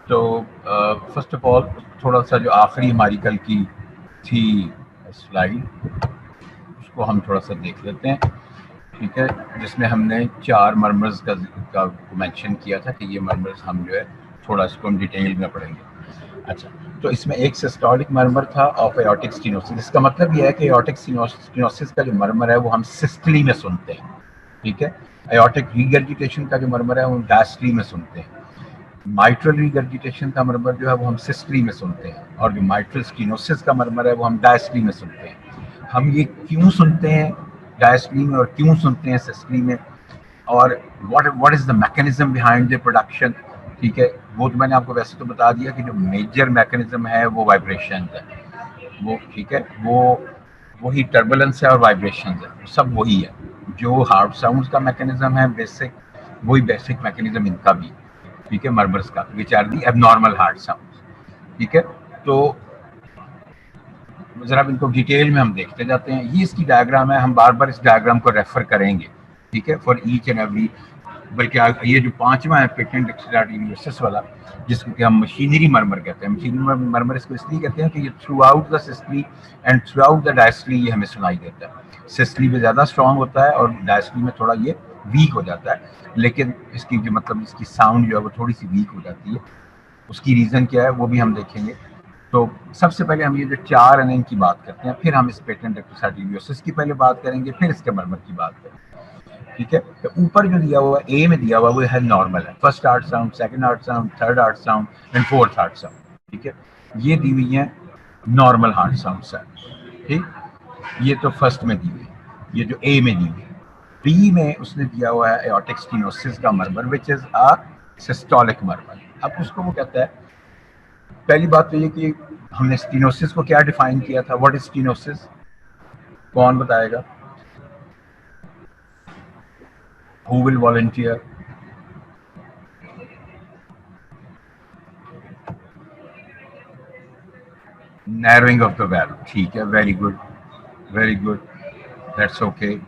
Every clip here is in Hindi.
तो फर्स्ट ऑफ ऑल थोड़ा सा जो आखिरी हमारी कल की थी स्लाइड, उसको हम थोड़ा सा देख लेते हैं, ठीक है, जिसमें हमने 4 मर्मर्स का मेंशन किया था कि ये मर्मर्स हम जो है थोड़ा इसको हम डिटेल में पढ़ेंगे। अच्छा, तो इसमें एक सिस्टोलिक मर्मर था ऑफ एओर्टिक स्टेनोसिस। इसका मतलब ये है कि एओर्टिक स्टेनोसिस का जो मर्मर है वो हम सिस्टली में सुनते हैं, ठीक है। एओर्टिक रिगर्जिटेशन का जो मर्मर है वो डायस्टली में सुनते हैं। माइट्रल रिगर्जिटेशन का मर्मर जो है वो हम सिस्टली में सुनते हैं, और जो माइट्रल स्टेनोसिस का मर्मर है वो हम डायस्टली में सुनते हैं। हम ये क्यों सुनते हैं डायस्टली में और क्यों सुनते हैं सिस्टली में, और what is the mechanism behind the production, ठीक है। वो तो मैंने आपको वैसे तो बता दिया कि जो मेजर मैकेनिज्म है वो वाइब्रेशन है, वो ठीक है, वो वही टर्बुलेंस है और वाइब्रेशन है, सब वही है। जो हार्ट साउंड का मैकेनिज्म है बेसिक, वही बेसिक मैकेनिज्म इनका भी, ठीक है, मर्मर्स का, which are the abnormal heart sound, ठीक है। तो जरा इनको डिटेल में हम देखते जाते हैं। ये इसकी डायग्राम है, हम बार बार इस डायग्राम को रेफर करेंगे, ठीक है, फॉर ईच एंड एवरी। बल्कि ये जो 5वां है पेटेंट एक्सट्राट यूनिवर्सिस वाला, जिसको कि हम मशीनरी मरमर कहते हैं, मशीनरी मरमर इसको इसलिए कहते हैं कि ये through out the systole and through out the diastole ये हमें सुनाई देता है। सिस्टली में ज़्यादा स्ट्रांग होता है और डायस्टली में थोड़ा ये वीक हो जाता है, लेकिन इसकी जो मतलब इसकी साउंड जो है वो थोड़ी सी वीक हो जाती है। उसकी रीज़न क्या है वो भी हम देखेंगे। तो सबसे पहले हम ये जो 4 एनएन की बात करते हैं, फिर हम इस पेटेंट एक्सट्राट की पहले बात करेंगे, फिर इसके मरमर की बात करेंगे, ठीक है। तो ऊपर जो दिया हुआ ए में दिया हुआ वो है नॉर्मल है, first heart sound, second heart sound, third heart sound and fourth heart sound, ठीक है। ये दी हुई है नॉर्मल हार्ट साउंड है, ठीक। ये तो फर्स्ट में दी हुई है, ये जो ए में दी हुई है। बी में उसने दिया हुआ है एओर्टिक स्टेनोसिस का murmur which is a systolic murmur. अब उसको वो कहता है, पहली बात तो ये कि हमने स्टेनोसिस को क्या डिफाइन किया था, व्हाट इज स्टेनोसिस, कौन बताएगा, who will volunteer. Narrowing of the valve, ठीक है, very good, very good, that's okay,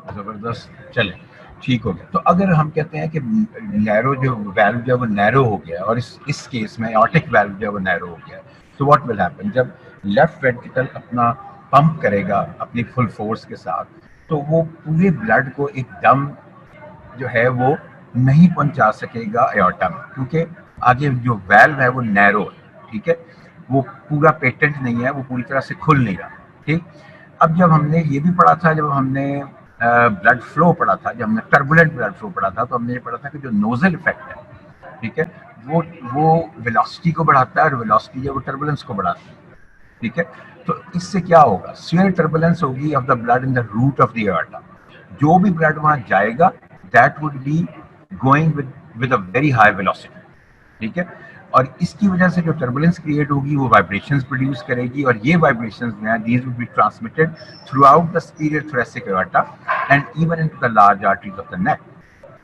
जबरदस्त, चले, ठीक हो गया। तो अगर हम कहते हैं कि नैरो जो वैल्व जो है वो नैरो हो गया, और इस केस में एओर्टिक वैल्व जो है वो नैरो हो गया, तो व्हाट विल हैपन, जब लेफ्ट वेंट्रिकल अपना पंप करेगा अपनी फुल फोर्स के साथ, तो वो पूरे ब्लड को एकदम जो है वो नहीं पहुंचा सकेगा एओर्टा में, क्योंकि आगे जो वैल्व है वो नैरो है, ठीक है, वो पूरा पेटेंट नहीं है, वो पूरी तरह से खुल नहीं रहा, ठीक। अब जब हमने ये भी पढ़ा था, जब हमने ब्लड फ्लो पढ़ा था, जब हमने टर्बुलेंट ब्लड फ्लो पढ़ा था, तो हमने ये पढ़ा था कि जो नोजल इफेक्ट है, ठीक है, वो वेलोसिटी को बढ़ाता है, और वेलोसिटी जो वो टर्बुलेंस को बढ़ाती है, ठीक है। तो इससे क्या होगा, स्फीयर टर्बुलेंस होगी of the blood in the root of the aorta. जो भी ब्लड वहां जाएगा that would be going with a very high velocity, ठीक है। और इसकी वजह से जो टर्बुलेंस क्रिएट होगी वो वाइब्रेशंस प्रोड्यूस करेगी, और ये वाइब्रेशंस जो है these will be transmitted through out the superior thoracic aorta and even into the large arteries of the neck,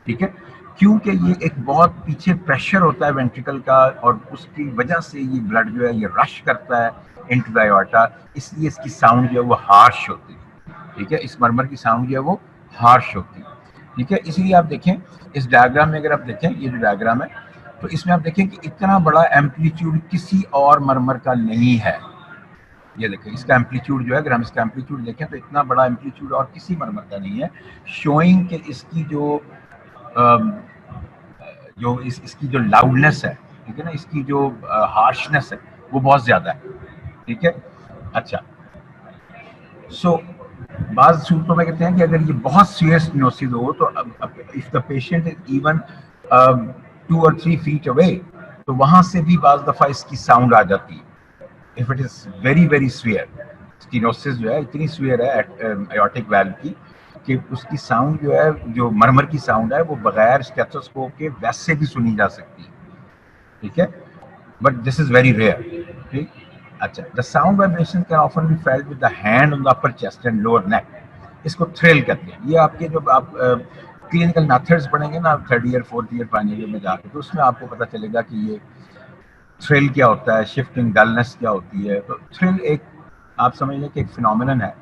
ठीक है। क्योंकि ये एक बहुत पीछे प्रेशर होता है वेंट्रिकल का, और उसकी वजह से ये ब्लड जो है ये रश करता है इनटू द एओर्टा, इसलिए इसकी साउंड जो है वो हार्श होती है, ठीक है। इस मरमर की साउंड जो है वो हार्श होती है, ठीक है। इसीलिए आप देखें इस डायग्राम में, अगर आप देखें ये जो डायग्राम है, तो इसमें आप देखें कि इतना बड़ा एम्पलीट्यूड किसी और मरमर का नहीं है। ये देखें इसका एम्पलीट्यूड जो है, अगर हम इसका एम्पलीट्यूड देखें तो इतना बड़ा एम्पलीट्यूड और किसी मरमर का नहीं है, शोइंग कि इसकी इसकी जो लाउडनेस है, ठीक है ना, इसकी जो हार्शनेस है वो बहुत ज़्यादा है, ठीक है। अच्छा, सो बाज़ सूत्रों में कहते हैं कि अगर ये बहुत सीरियस स्टेनोसिस हो, तो if the patient is even 2 और 3 फीट अवे, तो वहां से भी बाज़ दफ़ा इसकी साउंड आ जाती है। If it is very very severe, stenosis जो है इतनी स्वीयर है एओर्टिक वाल्व की, कि उसकी साउंड जो है, जो मरमर की साउंड है, वो बगैर स्टेथोस्कोप के वैसे भी सुनी जा सकती है, ठीक है, but this is very rare, ठीक। अच्छा, the sound vibration can often be felt with the hand on the upper chest and lower neck, इसको थ्रिल कहते हैं। ये आपके जब आप क्लिनिकल मेथड्स पढ़ेंगे ना 3rd year 4th year final year में जाके, तो उसमें आपको पता चलेगा कि ये थ्रिल क्या होता है, शिफ्टिंग डलनेस क्या होती है। तो थ्रिल एक, आप समझ लें कि एक फिनोमिनन है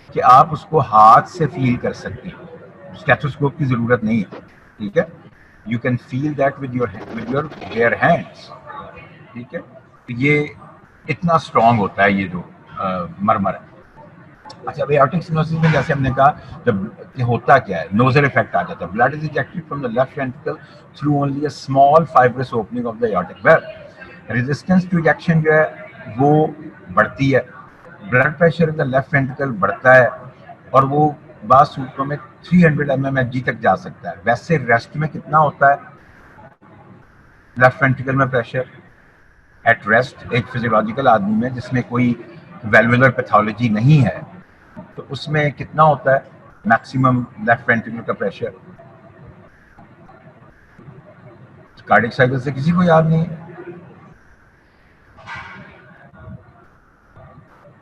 कि आप उसको हाथ से फील कर सकते हैं, स्टेथोस्कोप की ज़रूरत नहीं है, ठीक है। You can feel that with your bear hands, ठीक है। तो ये इतना स्ट्रांग होता है ये जो मरमर है। अच्छा, एओर्टिक स्टेनोसिस में जैसे हमने कहा जब कि होता क्या है, नोजल इफेक्ट आ जाता है, blood is ejected from the left ventricle through only a small fibrous opening of the aortic valve. Resistance to ejection जो है वो बढ़ती है, blood pressure in the left ventricle बढ़ता है और वो बाद सूत्रों में 300 mmHg तक जा सकता है। वैसे रेस्ट में कितना होता है लेफ्ट वेंट्रिकल में प्रेशर एट रेस्ट, एक फिजियोलॉजिकल आदमी में जिसमें कोई वेल्वुलर पैथोलॉजी नहीं है, तो उसमें कितना होता है मैक्सिमम लेफ्ट वेंट्रिकल का प्रेशर? कार्डियक साइकिल से किसी को याद नहीं है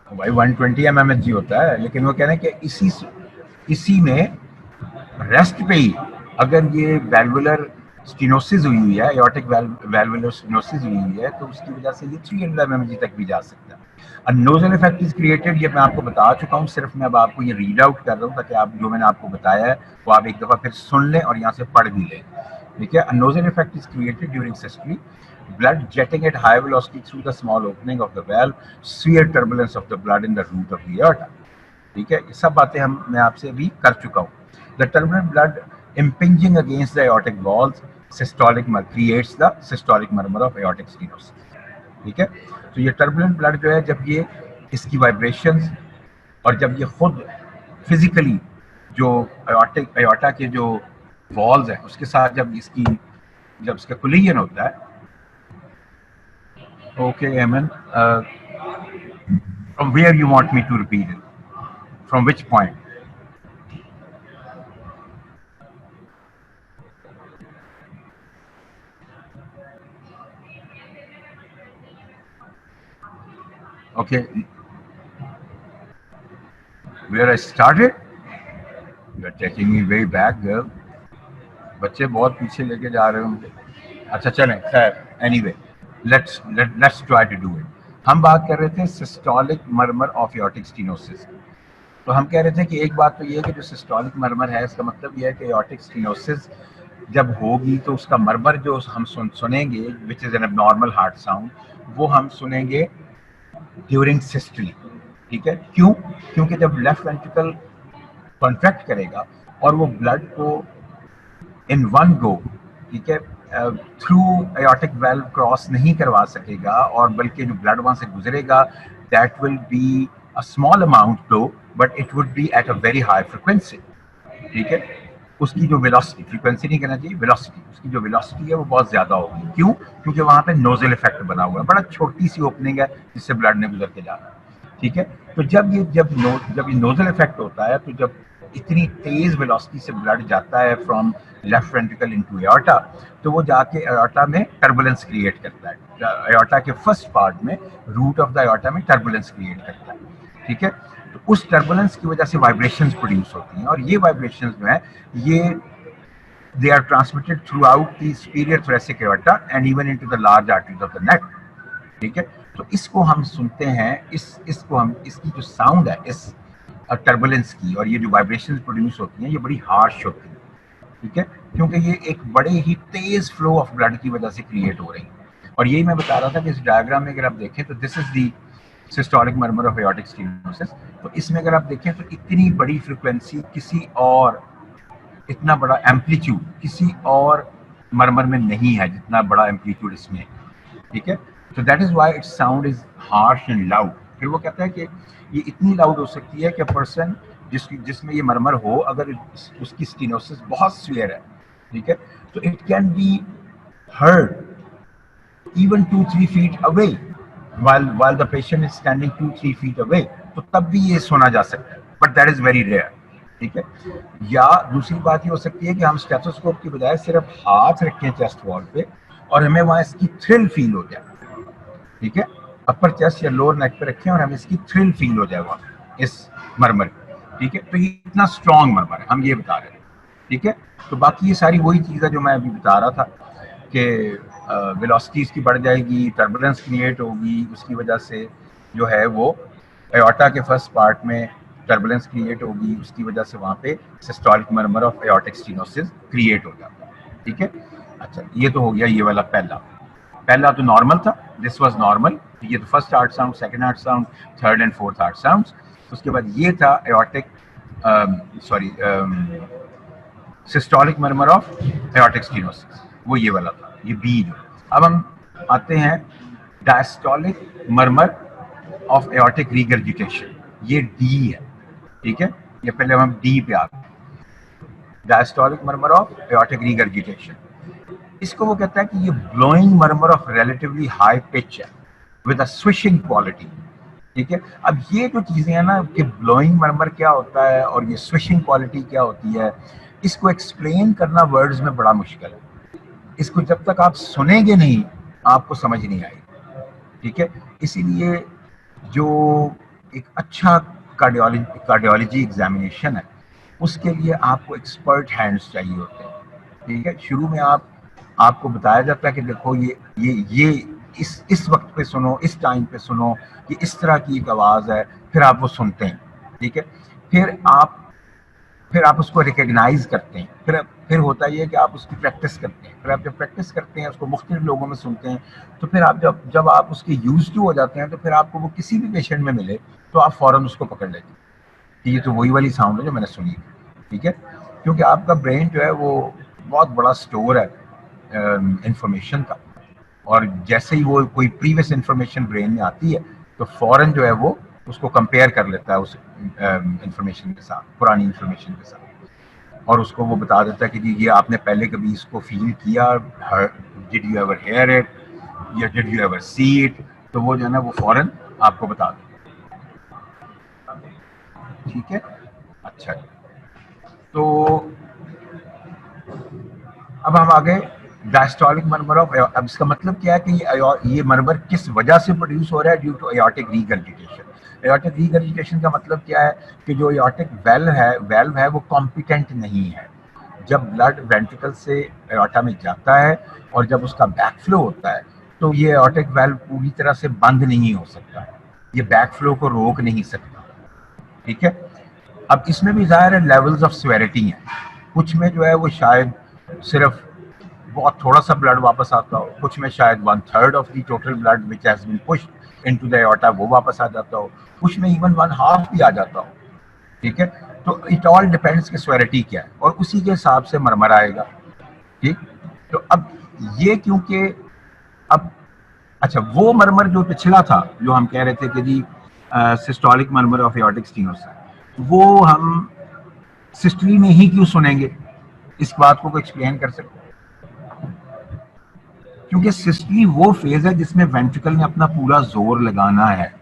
भाई, 120 mmHg होता है, लेकिन वो कह रहे हैं कि इसी में रेस्ट पे ही अगर ये वेल्वुलर स्टेनोसिस हुई है, एओर्टिक वेल्वुलर स्टेनोसिस हुई है, तो उसकी वजह से ये 300 mmHg तक भी जा सकता है। नोजल इफेक्ट इज क्रिएटेड, ये मैं आपको बता चुका हूँ, सिर्फ मैं अब आपको ये रीड आउट कर रहा हूँ ताकि आप जो मैंने आपको बताया है वो आप एक दफा फिर सुन लें और यहाँ से पढ़ भी लें, ठीक है। Nozzle effect is created during systole, blood jetting at high velocity through the small opening of the valve, severe turbulence of the blood in the root of the aorta, ठीक है। ये सब बातें मैं आपसे अभी कर चुका हूँ। The turbulent blood impinging against the aortic walls, systolic creates the systolic murmur of aortic stenosis, ठीक है। तो ये टर्बुलेंट ब्लड जो है, जब ये इसकी वाइब्रेशंस और जब ये खुद फिजिकली जो एओर्टा के जो वॉल्स है उसके साथ जब इसका कोलिजन होता है, okay Amen, from where you want me to repeat it, from which point? Okay, where I started? You are taking me way back, girl. बच्चे बहुत पीछे लेके जा रहे होंगे। अच्छा चलें, खैर, anyway let's try to do it. हम बात कर रहे थे systolic murmur of aortic stenosis. तो हम कह रहे थे कि एक बात तो ये है कि जो सिस्टोलिक मर्मर है, इसका मतलब ये है कि एओर्टिक स्टेनोसिस जब होगी तो उसका मर्मर जो हम सुनेंगे, which is an abnormal heart sound, वो हम सुनेंगे ड्यूरिंग सिस्टोली, ठीक है। क्यों? क्योंकि जब लेफ्ट वेंट्रिकल कॉन्ट्रैक्ट करेगा और वो ब्लड को इन वन गो, ठीक है, थ्रू एओर्टिक वाल्व क्रॉस नहीं करवा सकेगा, और बल्कि जो ब्लड वहां से गुजरेगा that will be a small amount flow, but it would be at a very high frequency, ठीक है। उसकी जो वेलोसिटी, फ्रीक्वेंसी नहीं कहना चाहिए, वेलोसिटी, उसकी जो वेलोसिटी है वो बहुत ज्यादा होगी। क्यों? क्योंकि वहां पे नोजल इफेक्ट बना हुआ है, बड़ा छोटी सी ओपनिंग है जिससे ब्लड ने गुजर के जाना, ठीक है। तो जब ये नोजल इफेक्ट होता है, तो जब इतनी तेज वेलोसिटी से ब्लड जाता है from left ventricle into aorta, तो वो जाके एओर्टा में टर्बुलेंस क्रिएट करता है। एओर्टा के फर्स्ट पार्ट में, रूट ऑफ द एओर्टा में टर्बुलेंस क्रिएट करता है, ठीक है। तो उस टर्बुलेंस की वजह से वाइब्रेशंस प्रोड्यूस होती हैं, और ये वाइब्रेशंस जो है ये they are transmitted throughout the superior thoracic aorta and even into the large arteries of the neck, ठीक है। तो इसको हम सुनते हैं, इसकी जो साउंड है इस टर्बुलेंस की, और ये जो वाइब्रेशंस प्रोड्यूस होती हैं ये बड़ी हार्श होती है, ठीक है, क्योंकि ये एक बड़े ही तेज फ्लो ऑफ ब्लड की वजह से क्रिएट हो रही है। और यही मैं बता रहा था कि इस डायग्राम में अगर आप देखें तो this is the systolic murmur of aortic stenosis. तो इसमें अगर आप देखें तो इतनी बड़ी फ्रिक्वेंसी किसी और, इतना बड़ा एम्पलीट्यूड किसी और मरमर में नहीं है जितना बड़ा एम्पलीट्यूड इसमें, ठीक है। तो that is why it's sound is harsh and loud. फिर वो कहता है कि ये इतनी लाउड हो सकती है कि पर्सन जिसमें ये मरमर हो, अगर उसकी स्टेनोसिस बहुत सीवियर है, ठीक है, तो it can be heard even 2-3 feet away while the patient is standing 2-3 feet away, तो तब भी ये सुना जा सकता है, but that is very rare, ठीक है। या दूसरी बात ये हो सकती है कि हम स्टेथोस्कोप की बजाय सिर्फ हाथ रखें चेस्ट वॉल पे और हमें वहां इसकी थ्रिल फील हो जाए, ठीक है, अपर चेस्ट या लोअर नेक पे रखें और हमें इसकी थ्रिल फील हो जाए वहां इस मरमर, ठीक है। तो ये इतना स्ट्रॉन्ग मरमर है, हम ये बता रहे हैं, ठीक है। तो बाकी ये सारी वही चीज़ है जो मैं अभी बता रहा था कि वेलोसिटी इसकी बढ़ जाएगी, टर्बुलेंस क्रिएट होगी, उसकी वजह से जो है वो एओर्टा के फर्स्ट पार्ट में टर्बुलेंस क्रिएट होगी, उसकी वजह से वहाँ पे systolic murmur of aortic stenosis create हो जाता है, ठीक है। अच्छा, ये तो हो गया ये वाला पहला तो नॉर्मल था, दिस वाज नॉर्मल, ये तो first heart sound, second heart sound, third and fourth heart sounds. उसके बाद ये था aortic, sorry, systolic murmur of aortic stenosis, वो ये वाला था, ये बी जो। अब हम आते हैं diastolic murmur of aortic regurgitation, ये डी है, ठीक है। ये पहले हम डी पे आते हैं, diastolic murmur of aortic regurgitation. इसको वो कहता है कि ये blowing murmur of relatively high pitch है विद अ स्विशिंग क्वालिटी, ठीक है। अब ये जो चीजें हैं ना कि ब्लोइंग मर्मर क्या होता है और ये स्विशिंग क्वालिटी क्या होती है, इसको एक्सप्लेन करना वर्ड्स में बड़ा मुश्किल है। इसको जब तक आप सुनेंगे नहीं आपको समझ नहीं आएगी, ठीक है। इसीलिए जो एक अच्छा कार्डियोलॉजी एग्जामिनेशन है उसके लिए आपको एक्सपर्ट हैंड्स चाहिए होते हैं, ठीक है। शुरू में आपको बताया जाता है कि देखो ये इस वक्त पे सुनो, इस टाइम पे सुनो, ये इस तरह की एक आवाज़ है, फिर आप वो सुनते हैं, ठीक है। फिर आप उसको रिकग्नाइज करते हैं, फिर होता ये है कि आप उसकी प्रैक्टिस करते हैं, फिर आप जब प्रैक्टिस करते हैं उसको मुख्तलिफ लोगों में सुनते हैं, तो फिर आप जब आप उसके यूज टू हो जाते हैं तो फिर आपको वो किसी भी पेशेंट में मिले तो आप फ़ौरन उसको पकड़ लेते हैं कि ये तो वही वाली साउंड है जो मैंने सुनी, ठीक है। क्योंकि आपका ब्रेन जो है वो बहुत बड़ा स्टोर है इंफॉर्मेशन का, और जैसे ही वो कोई प्रीवियस इंफॉर्मेशन ब्रेन में आती है तो फौरन जो है वो उसको कंपेयर कर लेता है उस इंफॉर्मेशन के साथ, पुरानी इंफॉर्मेशन के साथ, और उसको वो बता देता है कि जी ये आपने पहले कभी इसको फील किया, did you ever hear it या did you ever see it, तो वो जो है ना वो फौरन आपको बता देता है, ठीक है। अच्छा, तो अब हम आ गए डायस्टोलिक मर्मर ऑफ, अब इसका मतलब क्या है कि ये मर्मर किस वजह से प्रोड्यूस हो रहा है, due to aortic regurgitation. Aortic regurgitation का मतलब क्या है कि जो एओर्टिक वेल्व है वो कॉम्पिटेंट नहीं है। जब ब्लड वेंट्रिकल से एओर्टा में जाता है और जब उसका बैक फ्लो होता है तो ये एओर्टिक वेल्व पूरी तरह से बंद नहीं हो सकता, ये बैक फ्लो को रोक नहीं सकता, ठीक है। अब इसमें भी ज़ाहिर है लेवल्स ऑफ सिवियरिटी हैं, कुछ में जो है वो शायद सिर्फ बहुत थोड़ा सा ब्लड वापस आता हो, कुछ में शायद 1/3 of the total blood which has been pushed into the aorta वो वापस आ जाता हो, कुछ में इवन 1/2 भी आ जाता हो, ठीक है। तो इट ऑल डिपेंड्स कि सिवियरिटी क्या है और उसी के हिसाब से मरमर आएगा, ठीक। तो अब ये क्योंकि अब अच्छा, वो मरमर जो पिछला था जो हम कह रहे थे कि जी सिस्टोलिक मरमर ऑफ एओर्टिक स्टेनोसिस, वो हम सिस्टली में ही क्यों सुनेंगे, इस बात को एक्सप्लेन कर सकते हैं। क्योंकि सिस्टली वो फेज है जिसमें वेंट्रिकल ने अपना पूरा जोर लगाना है,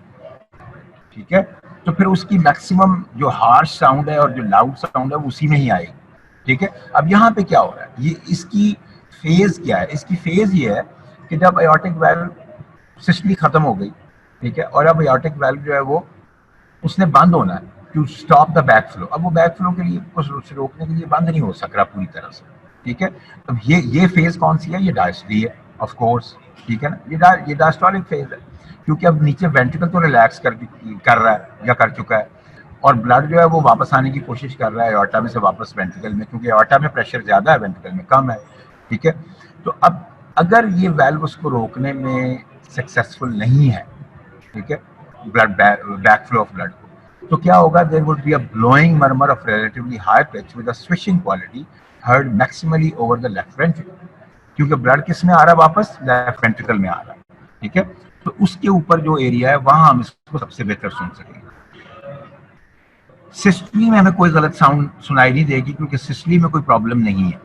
ठीक है। तो फिर उसकी मैक्सिमम जो हार्श साउंड है और जो लाउड साउंड है वो उसी में ही आएगी, ठीक है। अब यहाँ पे क्या हो रहा है, ये इसकी फेज क्या है, इसकी फेज ये है कि जब एओर्टिक वाल्व सिस्टली खत्म हो गई, ठीक है, और अब एओर्टिक वाल्व जो है वो उसने बंद होना है to stop the back flow. अब वो बैक फ्लो के लिए कुछ रोकने के लिए बंद नहीं हो सक रहा पूरी तरह से, ठीक है। अब ये फेज कौन सी है, ये डायस्टोली है ऑफ कोर्स, ठीक है ना, ये डायस्टोलिक फेज है, क्योंकि अब नीचे वेंट्रिकल तो रिलैक्स कर रहा है या कर चुका है, और ब्लड जो है वो वापस आने की कोशिश कर रहा है एओर्टा में से वापस वेंट्रिकल में, क्योंकि एओर्टा में प्रेशर ज्यादा है वेंट्रिकल में कम है, ठीक है। तो अब अगर ये वाल्व उसको रोकने में सक्सेसफुल नहीं है, ठीक है, blood back flow of blood को, तो क्या होगा, there would be a blowing murmur of relatively high pitch with a swishing quality heard maximally over the left ventricle, क्योंकि ब्लड किस में आ रहा है वापस, लेफ्ट वेंट्रिकल में आ रहा है, ठीक है। तो उसके ऊपर जो एरिया है वहां हम इसको सबसे बेहतर सुन सकेंगे। सिस्टली में हमें कोई गलत साउंड सुनाई नहीं देगी क्योंकि सिस्टली में कोई प्रॉब्लम नहीं है,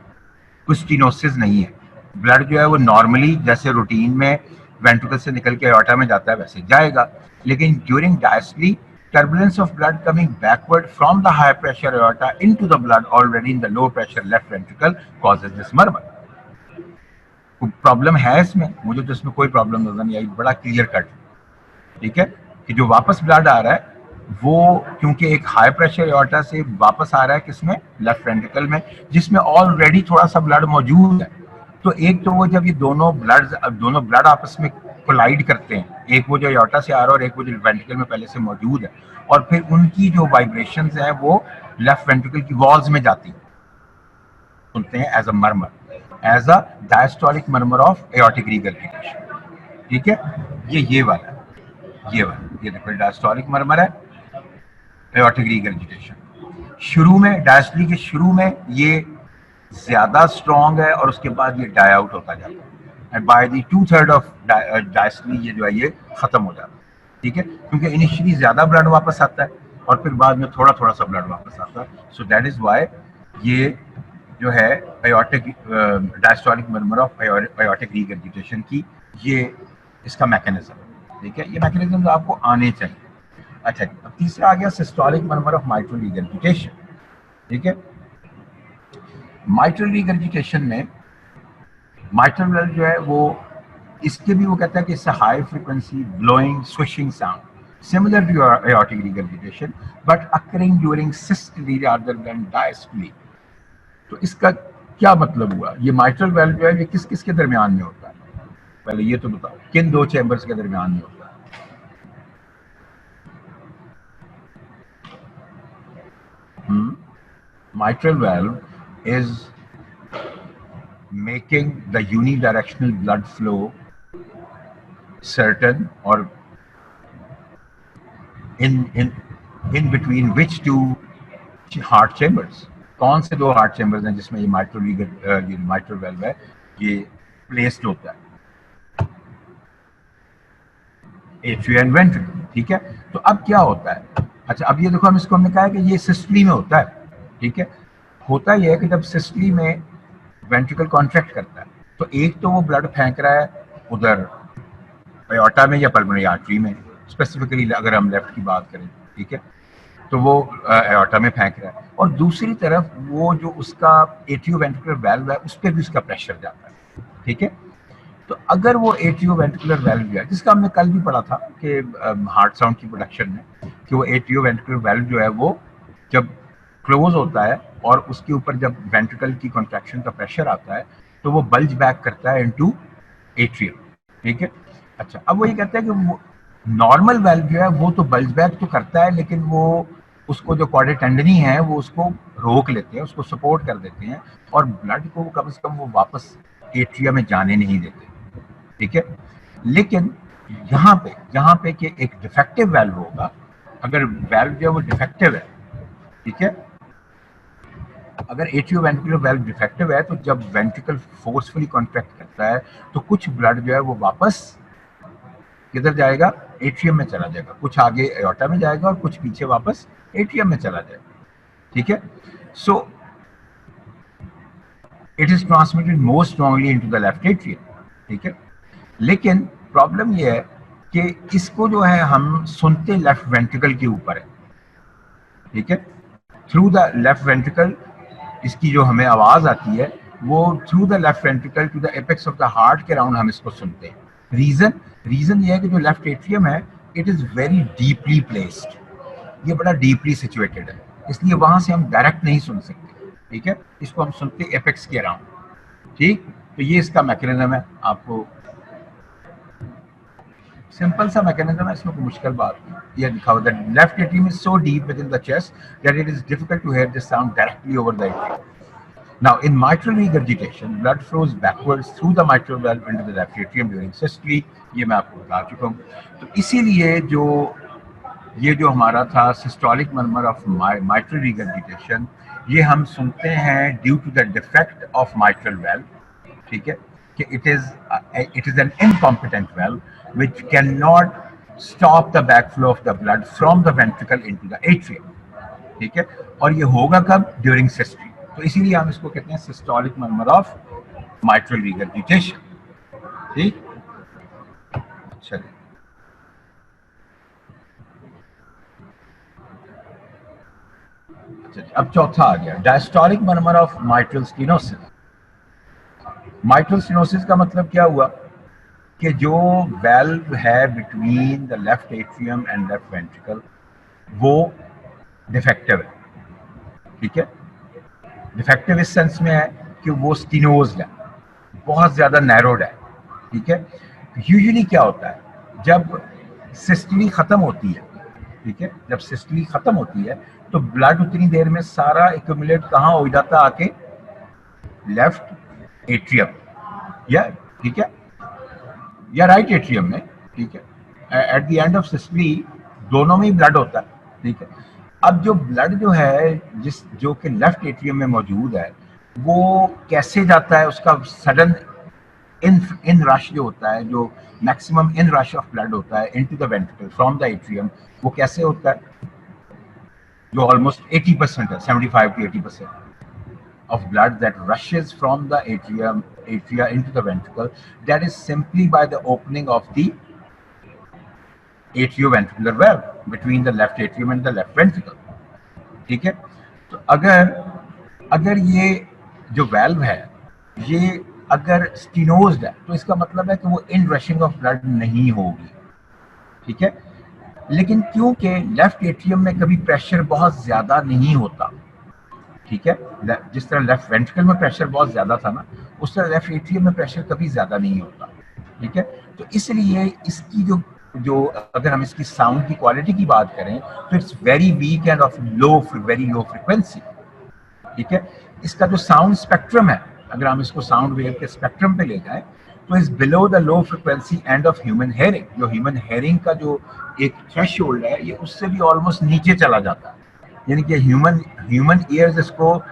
कोई स्टेनोसिस नहीं है, ब्लड जो है वो नॉर्मली जैसे रूटीन में वेंट्रिकल से निकल के एओर्टा में जाता है वैसे जाएगा, लेकिन during डायस्टोली turbulence of blood coming backward from the high pressure aorta into the blood already in the low pressure left ventricle causes this murmur। Problem है इसमें, मुझे तो इसमें कोई प्रॉब्लम नजर नहीं आई, बड़ा क्लियर कट, ठीक है, कि जो वापस ब्लड आ रहा है वो क्योंकि एक हाई प्रेशर एओर्टा से वापस आ रहा है किसमें, लेफ्ट वेंट्रिकल में, जिसमें ऑलरेडी थोड़ा सा ब्लड मौजूद है। तो एक तो वो जब ये दोनों ब्लड आपस में कोलाइड करते हैं, एक वो जो एओर्टा से आ रहा है और एक वो जो वेंट्रिकल में पहले से मौजूद है, और फिर उनकी जो वाइब्रेशंस हैं वो लेफ्ट वेंट्रिकल की वॉल्स में जाती हैं, सुनते हैं as a murmur. As a diastolic murmur of aortic regurgitation. ठीक है, ये वाला, ये देखो डायस्टोलिक मर्मर है, एओर्टिक रिगर्जिटेशन। शुरू में डायस्टोली के शुरू में ये ज्यादा स्ट्रॉन्ग है और उसके बाद ये डाई आउट होता जाता है एंड बाय द 2/3 ऑफ डायस्टोली ये जो है ये खत्म हो जाता है। ठीक है, क्योंकि इनिशियली ज्यादा ब्लड वापस आता है और फिर बाद में थोड़ा थोड़ा सा ब्लड वापस आता है। सो दैट इज वाई ये जो है aortic diastolic murmur of aortic regurgitation की ये इसका मैकेनिज्म। ठीक है, ये मैकेनिज्म आपको आने चाहिए। अच्छा, अब तीसरा आ गया systolic murmur of mitral regurgitation. ठीक है, माइट्रल रिगर्जिटेशन में माइट्रल वेल्व जो है वो इसके भी वो कहता है कि इससे high frequency blowing swishing sound similar to aortic regurgitation but occurring during systole rather than diastole. तो इसका क्या मतलब हुआ? ये माइट्रल वेल्व जो है ये किस किस के दरमियान में होता है? पहले ये तो बताओ, किन दो चैम्बर्स के दरमियान में होता है? Mitral valve is making the unidirectional blood flow certain or in between which two heart chambers? कौन से दो हार्ट चैम्बर्स हैं जिसमें ये माइट्रल वेल्व है ये प्लेस्ड होता है? Atria and ventricle. ठीक है, तो अब क्या होता है? अच्छा, अब ये देखो, हमने कहा है कि ये सिस्टली में होता है। ठीक है, होता यह है कि जब सिस्टली में वेंट्रिकल कॉन्ट्रैक्ट करता है तो एक तो वो ब्लड फेंक रहा है उधर एओर्टा में या पल्मोनरी आर्टरी में, स्पेसिफिकली अगर हम लेफ्ट की बात करें। ठीक है, तो वो एओर्टा में फेंक रहा है और दूसरी तरफ वो जो उसका एट्रियोवेंट्रिकुलर वाल्व है उस पर भी उसका प्रेशर जाता है। ठीक है, तो अगर वो एट्रियोवेंट्रिकुलर वाल्व है जिसका हमने कल भी पढ़ा था कि हार्ट साउंड की प्रोडक्शन में कि वो एट्रियोवेंट्रिकुलर वाल्व जो है वो जब क्लोज होता है और उसके ऊपर जब वेंट्रिकल की कॉन्ट्रैक्शन का प्रेशर आता है तो वो बल्ज बैक करता है इनटू एट्रियम। ठीक है, अच्छा, अब वो ये कहता है कि वो नॉर्मल वाल्व जो है वो तो बल्ज बैक तो करता है लेकिन वो उसको जो क्वाड्रिटेंडनी है वो उसको रोक लेते हैं, उसको सपोर्ट कर देते हैं और ब्लड को कम से कम वो वापस एट्रिया में जाने नहीं देते। ठीक है, लेकिन यहाँ पे कि एक डिफेक्टिव वाल्व होगा, अगर वाल्व जो है वो डिफेक्टिव है, ठीक है, अगर एट्रियोवेंट्रिकुलर वाल्व डिफेक्टिव है तो जब वेंट्रिकल फोर्सफुली कॉन्ट्रैक्ट करता है तो कुछ ब्लड जो है वो वापस किधर जाएगा? एट्रियम में चला जाएगा, कुछ आगे एओर्टा में जाएगा और कुछ पीछे वापस एट्रियम में चला जाएगा। ठीक है, so it is transmitted more strongly into the left atrium. ठीक है, लेकिन प्रॉब्लम यह है कि इसको जो है हम सुनते लेफ्ट वेंट्रिकल के ऊपर है। ठीक है, थ्रू द लेफ्ट वेंट्रिकल इसकी जो हमें आवाज आती है वो through the left ventricle to the apex of the heart के राउंड हम इसको सुनते हैं। रीजन ये है कि जो लेफ्ट एट्रियम है it is very deeply placed, ये बड़ा डीपली सिचुएटेड है, इसलिए वहां से हम डायरेक्ट नहीं सुन सकते। ठीक है, इसको हम सुनते एपेक्स के अराउंड। ठीक, तो ये इसका मैकेनिज्म है, आपको सिंपल सा मैकेनिज्म है, इसमें कोई मुश्किल बात नहीं। ये लिखा हुआ है left atrium is so deep within the chest that it is difficult to hear this sound directly over the atrium. Now, in mitral regurgitation, blood flows backwards through the mitral valve into the left atrium during systole। ये मैं आपको बता चुका हूँ। तो इसीलिए ये जो हमारा था systolic murmur of mitral regurgitation, ये हम सुनते हैं due to the defect of mitral valve। ठीक है, कि it is an incompetent valve which cannot stop the backflow of the blood from the ventricle into the atrium। ठीक है, और ये होगा कब? ड्यूरिंग सिस्टोली। तो इसीलिए हम इसको कहते हैं systolic murmur of mitral regurgitation. ठीक, अच्छा, अब चौथा आ गया diastolic murmur of mitral stenosis. Mitral stenosis का मतलब क्या हुआ कि जो वेल्व है between the left atrium and left ventricle वो डिफेक्टिव है। ठीक है, डिफेक्टिव इस सेंस में है कि वो स्टीनोज्ड है, बहुत ज्यादा नैरोड है। ठीक है, यूजुअली क्या होता है जब सिस्टली खत्म होती है, ठीक है, जब सिस्टली खत्म होती है तो ब्लड उतनी देर में सारा एक्यूमुलेट कहाँ हो जाता है? आके लेफ्ट एट्रियम, या ठीक है, या राइट एट्रियम में, ठीक है, at the end of systole दोनों में ही ब्लड होता है, ठीक है। अब जो ब्लड जो है जिस जो कि लेफ्ट एट्रियम में मौजूद है, वो कैसे जाता है, उसका सडन इन रश जो होता है, जो maximum in rush of blood होता है into the ventricle from the atrium, वो कैसे होता है, जो ऑलमोस्ट 80% है, 75 to 80% of blood that rushes from the atria into the ventricle, that is simply by the opening of the atrioventricular valve between the left atrium and the left ventricle, ठीक है। तो अगर ये जो वेल्व है ये अगर स्टीनोज्ड है तो इसका मतलब है कि वो इन रशिंग ऑफ ब्लड नहीं होगी, ठीक है। लेकिन क्योंकि लेफ्ट एट्रियम में कभी प्रेशर बहुत ज्यादा नहीं होता, ठीक है, जिस तरह लेफ्ट वेंट्रिकल में प्रेशर बहुत ज्यादा था ना, उस तरह लेफ्ट एट्रियम में प्रेशर कभी ज्यादा नहीं होता, ठीक है। तो इसलिए इसकी जो जो अगर हम इसकी साउंड की क्वालिटी की बात करें तो it's very weak end of very low frequency, ठीक है। इसका जो साउंड स्पेक्ट्रम है, अगर हम इसको साउंड वेव के स्पेक्ट्रम पे ले जाएं तो is below the low frequency end of human hearing. जो ह्यूमन हेयरिंग का जो एक थ्रेशोल्ड है, ये उससे भी ऑलमोस्ट नीचे चला जाता है, यानी कि ह्यूमन ईयर्स इसको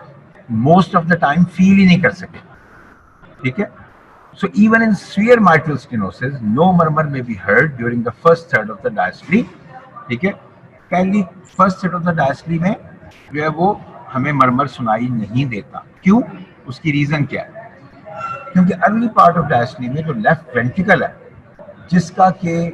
most of the time feel ही नहीं कर सके, ठीक है। So even in severe mitral stenosis, no murmur may be heard during the first third of the diastole, ठीक है। पहली फर्स्ट थर्ड ऑफ द डायस्टोली में जो है वो हमें मरमर सुनाई नहीं देता। क्यों? उसकी रीजन क्या है? क्योंकि अर्ली पार्ट ऑफ डायस्टोली में जो लेफ्ट वेंट्रिकल है, जिसका के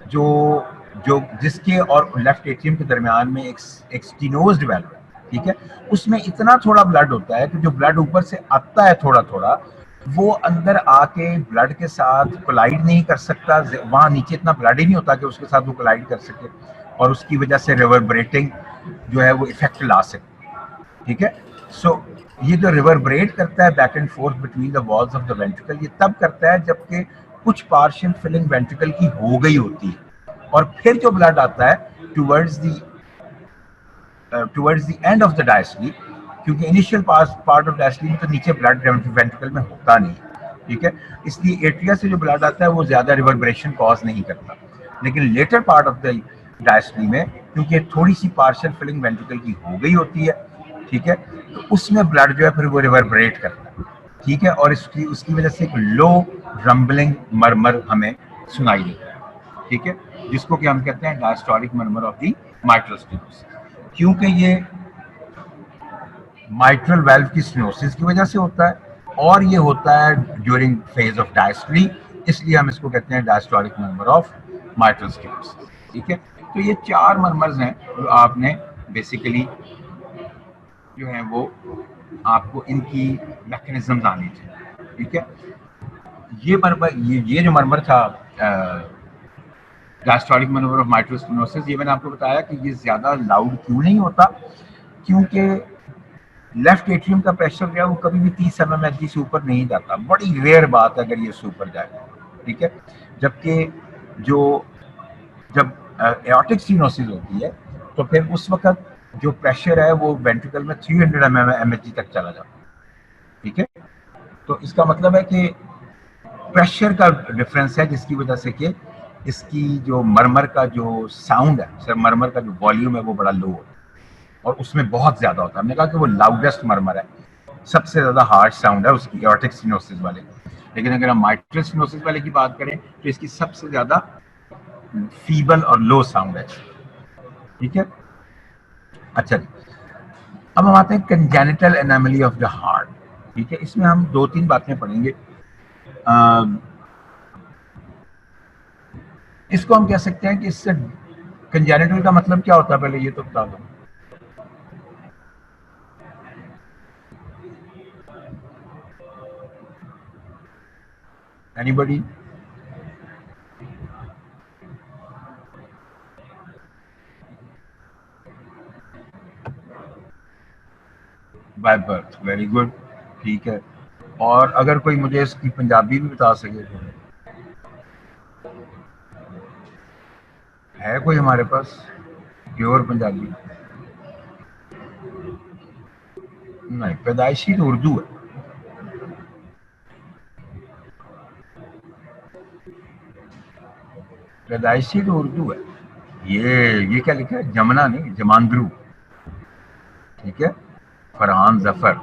जो जो जिसके और लेफ्ट एट्रियम के दरमियान में एक स्टीनोज्ड वेल्व है, ठीक है, उसमें इतना थोड़ा ब्लड होता है कि जो ब्लड ऊपर से आता है थोड़ा थोड़ा, वो अंदर आके ब्लड के साथ कोलाइड नहीं कर सकता। वहां नीचे इतना ब्लड ही नहीं होता कि उसके साथ वो कोलाइड कर सके, और उसकी वजह से रिवर्बरेटिंग जो है वो इफेक्ट ला सके, ठीक है। सो ये जो रिवर्बरेट करता है back and fourth between the walls of the ventricle, ये तब करता है जबकि कुछ पार्शियल फिलिंग वेंट्रिकल की हो गई होती है, और फिर जो ब्लड आता है towards the end of the diastole, क्योंकि इनिशियल पार्ट ऑफ डायस्टोली में तो नीचे ब्लड वेंट्रिकल में होता नहीं, ठीक है। इसलिए एट्रिया से जो ब्लड आता है वो ज्यादा रिवर्बरेशन कॉज नहीं करता। लेकिन लेटर पार्ट ऑफ द डायस्टोली में क्योंकि थोड़ी सी पार्शियल फिलिंग वेंट्रिकल की हो गई होती है, ठीक है, तो उसमें ब्लड जो है फिर वो रिवर्बरेट करता है, ठीक है, और उसकी वजह से एक लो रंबलिंग मरमर हमें सुनाई देता है, ठीक है, जिसको कि हम कहते हैं diastolic murmur of the mitral stenosis. क्योंकि ये माइट्रल वाल्व की स्टेनोसिस की वजह से होता है और ये होता है ड्यूरिंग फेज ऑफ डायस्टोली, इसलिए हम इसको कहते हैं diastolic murmur of mitral stenosis, ठीक है। तो ये चार मरमर्स हैं जो आपने बेसिकली जो है वो आपको इनकी मैकेनिज्म आनी चाहिए, ठीक है। ये मरमर ये जो मरमर था diastolic murmur of mitral stenosis, ये मैंने आपको बताया कि ये ज्यादा लाउड क्यों नहीं होता, क्योंकि लेफ्ट एट्रियम का प्रेशर जो है वो कभी भी 30 mmHg से ऊपर नहीं जाता। बड़ी रेयर बात है अगर ये से ऊपर जाए, ठीक है। जबकि जब एओर्टिक स्टेनोसिस होती है तो फिर उस वक्त जो प्रेशर है वो वेंट्रिकल में 300 mmHg तक चला जाता है, ठीक है। तो इसका मतलब है कि प्रेशर का डिफरेंस है, जिसकी वजह से कि इसकी जो मरमर का जो साउंड है, सर मरमर का जो वॉल्यूम है वो बड़ा लो होता है और उसमें बहुत ज्यादा होता है। हमने कहा कि वो लाउडेस्ट मरमर है, सबसे ज्यादा हार्श साउंड है उसकी एओर्टिक स्टेनोसिस वाले। लेकिन अगर हम माइट्रल स्टेनोसिस वाले की बात करें तो इसकी सबसे ज्यादा फीबल और लो साउंड है, ठीक है। अच्छा, अब हम आते हैं congenital anomaly of the heart, ठीक है। इसमें हम दो तीन बातें पढ़ेंगे। इसको हम कह सकते हैं कि इससे कंजेनिटल का मतलब क्या होता है, पहले ये तो बता दो। Anybody? By birth, very good, ठीक है। और अगर कोई मुझे इसकी पंजाबी भी बता सके तो है कोई हमारे पास प्योर पंजाबी? नहीं, पैदाइशी तो उर्दू है, पैदाइशी तो उर्दू है। ये क्या लिखा है? जमुना नहीं, जमांद्रू। ठीक है, फरहान जफर।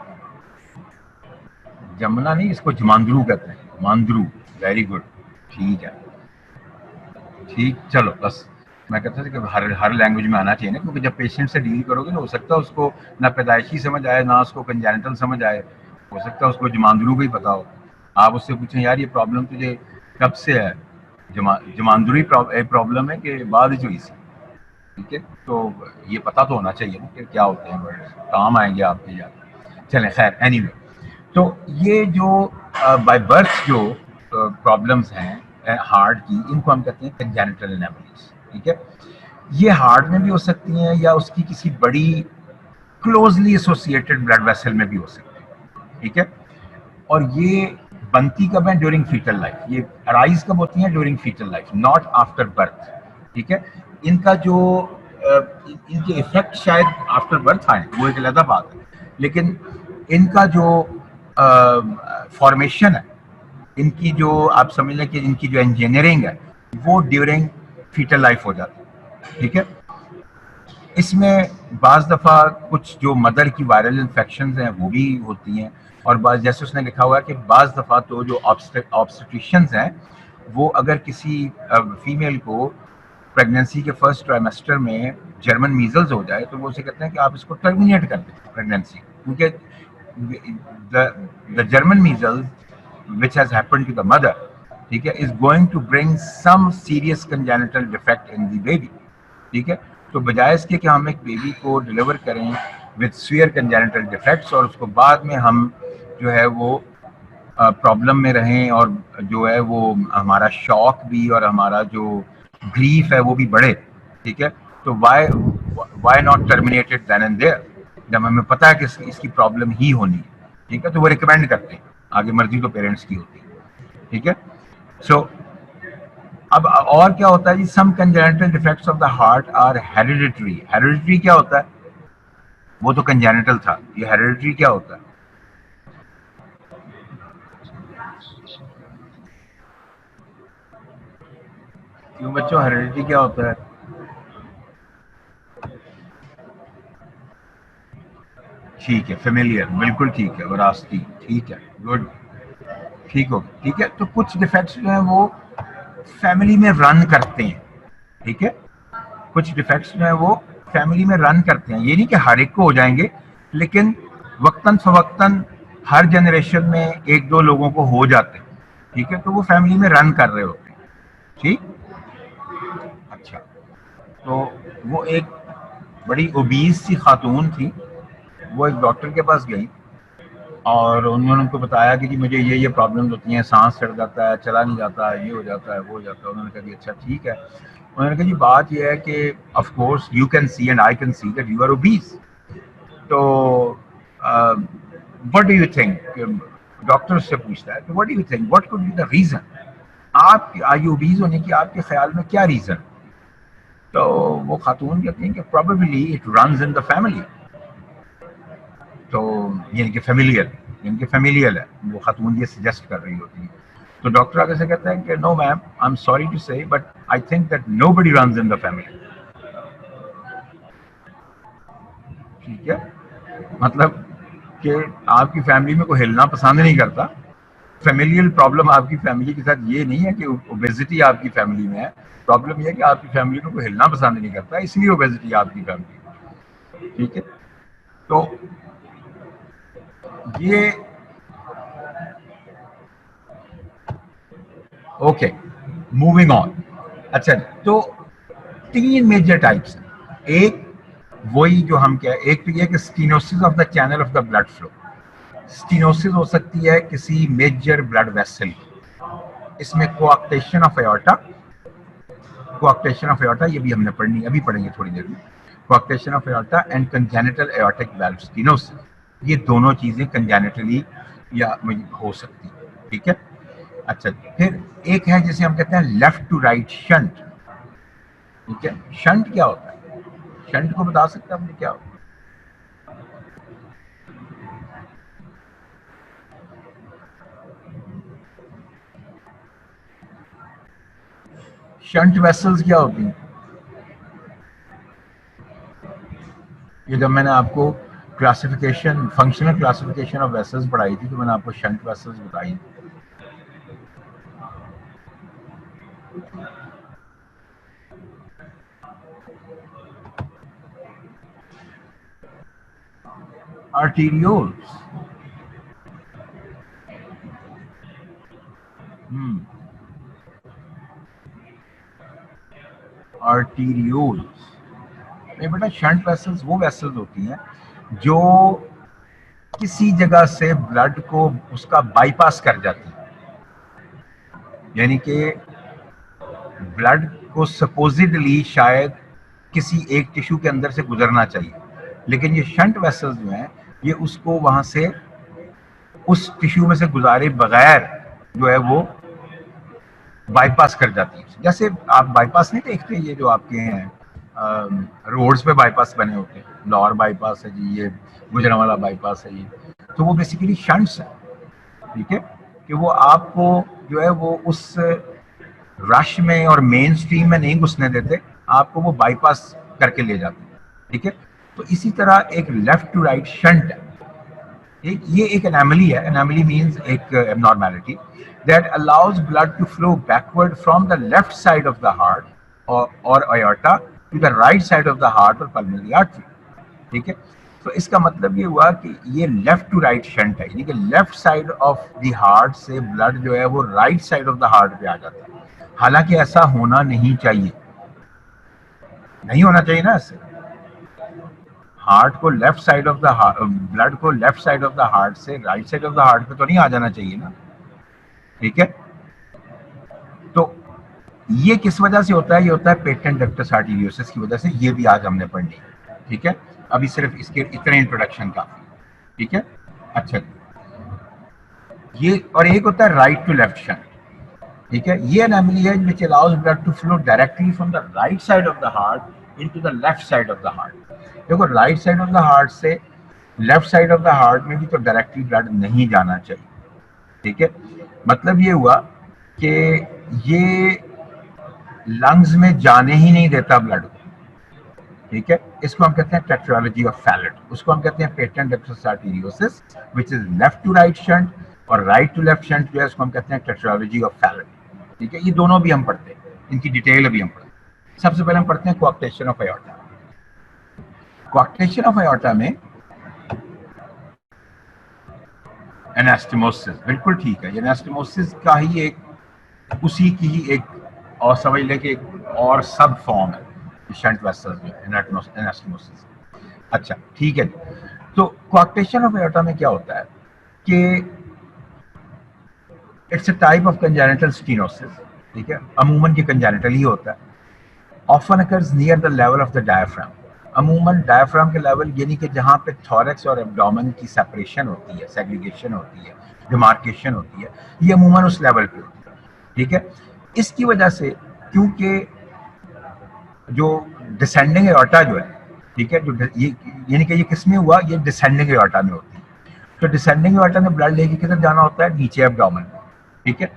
जमुना नहीं, इसको जमांद्रू कहते हैं, मांद्रू। Very good. ठीक है, ठीक, चलो बस। मैं कहता था कि हर लैंग्वेज में आना चाहिए ना, क्योंकि जब पेशेंट से डील करोगे ना, हो सकता है उसको ना पैदाइशी समझ आए, ना उसको कंजेनिटल समझ आए, हो सकता है उसको जमांद्रू का ही पता हो। आप उससे पूछें, यार ये प्रॉब्लम तुझे कब से है? जमांद्रू प्रॉब्लम है कि बाद जो इसी। ठीक है, तो ये पता तो होना चाहिए ना कि क्या होते हैं वर्ड्स, काम आएंगे आपके यार। चलें, खैर, एनीवे। तो ये जो बाय बर्थ जो प्रॉब्लम्स हैं हार्ट की, इनको हम कहते हैं कंजेनिटल एनोमलीज। ठीक है, ये हार्ट में भी हो सकती हैं या उसकी किसी बड़ी क्लोजली एसोसिएटेड ब्लड वेसल में भी हो सकती है। ठीक है, और ये बनती कब है? During fetal life. ये अराइज कब होती हैं? During fetal life, not after birth. ठीक है, इनका जो इनके इफेक्ट शायद आफ्टर बर्थ आए, वो एक अलग बात है, लेकिन इनका जो फॉर्मेशन है, इनकी जो आप समझ लें कि इनकी जो इंजीनियरिंग है, वो ड्यूरिंग फीटल लाइफ हो जाती है। ठीक है, इसमें बाज़ दफ़ा कुछ जो मदर की वायरल इन्फेक्शन हैं वो भी होती हैं, और बाज़, जैसे उसने लिखा हुआ है कि बाज़ दफ़ा तो जो ऑब्स्टेट्रिशियंस हैं, वो अगर किसी फीमेल को प्रेगनेंसी के फर्स्ट ट्राइमेस्टर में जर्मन मीजल्स हो जाए, तो वो उसे कहते हैं कि आप इसको टर्मिनेट कर दें प्रेगनेंसी, क्योंकि the German measles which has happened to the mother, ठीक है, is going to bring some serious congenital defect in the baby. ठीक है, तो बजाय इसके कि हम एक बेबी को डिलीवर करें विद सीवियर कंजेनिटल डिफेक्ट्स और उसको बाद में हम जो है वो प्रॉब्लम में रहें, और जो है वो हमारा शॉक भी और हमारा जो ग्रीफ है वो भी बढ़े। ठीक है, तो why not terminated then and there, जब हमें पता है कि इसकी प्रॉब्लम ही होनी है। ठीक है, तो वो रिकमेंड करते हैं, आगे मर्जी तो पेरेंट्स की होती है। ठीक है, सो अब और क्या होता है जी? Some congenital defects of the heart are hereditary. Hereditary क्या होता है? वो तो कंजेनिटल था, ये हेरिडिटरी क्या होता है? क्यों बच्चों, हेरिडिटरी क्या होता है? ठीक है, फेमिलियर, बिल्कुल ठीक है, विरासती। ठीक है, गुड, ठीक हो, ठीक है। तो कुछ डिफेक्ट्स जो है वो फैमिली में रन करते हैं। ठीक है, कुछ डिफेक्ट्स जो है वो फैमिली में रन करते हैं, ये नहीं कि हर एक को हो जाएंगे, लेकिन वक्तन फवक्तन हर जनरेशन में एक दो लोगों को हो जाते हैं। ठीक है, तो वो फैमिली में रन कर रहे होते हैं। ठीक, अच्छा। तो वो एक बड़ी ओबीज सी खातून थी, वो एक डॉक्टर के पास गई और उन्होंने उनको बताया कि जी मुझे ये प्रॉब्लम्स होती हैं, सांस चढ़ जाता है, चला नहीं जाता, ये हो जाता है, वो हो जाता है। उन्होंने कहा जी अच्छा ठीक है। उन्होंने कहा जी बात ये है कि of course you can see and I can see that you are obese, तो what do you think? Doctor से पूछता है कि what do you think, what could be the reason, आप आयु ओबीज होने की आपके ख्याल में क्या रीजन? तो वो खातून कहती हैं कि probably it runs in the family. तो यानी कि फेमिलियल, यानी कि फेमिलियल है, वो खातून ये सजेस्ट कर रही होती है। तो डॉक्टर आगे से कहता है कि no ma'am, I am sorry to say but I think that nobody runs in the family. ठीक है, मतलब कि आपकी फैमिली में कोई हिलना पसंद नहीं करता। फेमिलियल प्रॉब्लम आपकी फैमिली के साथ ये नहीं है कि ओबेसिटी आपकी फैमिली में है, प्रॉब्लम ये है कि आपकी फैमिली में कोई हिलना पसंद नहीं करता, इसलिए ओबेसिटी आपकी फैमिली में। ठीक है, तो ये ओके, मूविंग ऑन। अच्छा, तो तीन मेजर टाइप्स हैं। एक वही जो हम क्या, एक तो ये कि stenosis of the channel of the blood flow. Stenosis हो सकती है किसी मेजर ब्लड वेसल की, इसमें कोआक्टेशन ऑफ एयोर्टा, कोआक्टेशन ऑफ एयोर्टा ये भी हमने पढ़नी, अभी पढ़ेंगे थोड़ी देर में। Coarctation of aorta and congenital aortic valve stenosis, ये दोनों चीजें कंजेनिटली या हो सकती है। ठीक है, अच्छा, फिर एक है जिसे हम कहते हैं लेफ्ट टू राइट शंट। ठीक है, शंट क्या होता है? शंट को बता सकते हैं आपने क्या होता है? शंट वेसल्स क्या होती हैं? ये जब मैंने आपको classification, functional classification of vessels पढ़ाई थी तो मैंने आपको शंट वेसल्स बताई। आर्टीरियोल्स, आर्टीरियोल्स नहीं बेटा, शंट वेसल्स वो वेसल्स होती हैं जो किसी जगह से ब्लड को उसका बाईपास कर जाती है, यानी कि ब्लड को सपोजिटली शायद किसी एक टिश्यू के अंदर से गुजरना चाहिए, लेकिन ये शंट वेसल्स जो हैं ये उसको वहां से उस टिश्यू में से गुजारे बगैर जो है वो बाईपास कर जाती है। जैसे आप बाईपास नहीं देखते, ये जो आपके हैं रोड्स पे बाईपास बने होते हैं, लाहौर बाईपास है जी, ये गुजरांवाला बाईपास है, ये तो वो बेसिकली शंट्स है, ठीक है, कि वो आपको जो है वो उस रश में और मेन स्ट्रीम में नहीं घुसने देते, आपको वो बाईपास करके ले जाते हैं, ठीक है। तो इसी तरह एक लेफ्ट टू राइट शंट है, ये एक एनोमली है। एनोमली मींस एक abnormality that allows blood to flow backward from the left side of the heart और aorta to the right side of the heart और पल्मोनरी आर्टरी, ठीक है। तो इसका मतलब ये हुआ कि ये लेफ्ट टू राइट शंट है, यानी कि left side of the heart से ब्लड जो है वो right side of the heart पे आ जाता है। हालांकि ऐसा होना नहीं चाहिए, नहीं होना चाहिए ना। ऐसे हार्ट को left side of the blood को left side of the heart से right side of the heart पे तो नहीं आ जाना चाहिए ना, ठीक है। तो ये किस वजह से होता है? ये होता है पेटेंट डक्टस आर्टेरियोसिस की वजह से। ये भी आज हमने पढ़नी, ठीक है। अभी सिर्फ इसके इतने इंट्रोडक्शन का, ठीक है। अच्छा, ये और एक होता है राइट टू लेफ्ट शंट, ठीक है। ये एनोमली है which allows blood to flow directly from the right side of the heart into the left side of the heart. देखो, right side of the heart से left side of the heart में भी तो डायरेक्टली ब्लड नहीं जाना चाहिए, ठीक है। मतलब ये हुआ कि ये लंग्स में जाने ही नहीं देता ब्लड को, ठीक है। इसको हम कहते हैं टेट्रालॉजी ऑफ फैलेट, उसको हम कहते हैं patent ductus arteriosus which is left to right shunt, और राइट टू लेफ्ट शंट जो है उसको हम कहते हैं टेट्रालॉजी ऑफ फैलेट, ठीक है। ये दोनों भी हम पढ़ते हैं, इनकी डिटेल अभी हम पढ़ते हैं। सबसे पहले हम पढ़ते हैं कोआक्टेशन ऑफ अयोर्टा। कोआक्टेशन ऑफ अयोर्टा में एनास्टेमोसिस, बिल्कुल ठीक है, एनास्टेमोसिस का ही एक, उसी की ही एक, और समझ लें कि एक और सब फॉर्म है शंट वेसल्स में एनास्टेमोसिस। अच्छा, ठीक है। तो कोआक्टेशन ऑफ अयोर्टा में क्या होता है कि it's a type of congenital stenosis, ठीक है। अमूमन ये कंजेनिटल ही होता है। Often occurs near the level of the diaphragm, अमूमन डायफ्राम के लेवल, यानी कि जहाँ पे थॉरैक्स और एब्डोमेन की सेपरेशन होती है, सेग्रीगेशन होती है, डिमार्केशन होती है, ये अमूमन उस लेवल पे होती है, ठीक है। इसकी वजह से, क्योंकि जो डिसेंडिंग एयोर्टा जो है, ठीक है, जो ये यानी कि ये किस में हुआ, ये डिसेंडिंग एयोर्टा में होती है। तो डिसेंडिंग एयोर्टा में ब्लड लेके किधर जाना होता है? नीचे एब्डोमेन, ठीक है।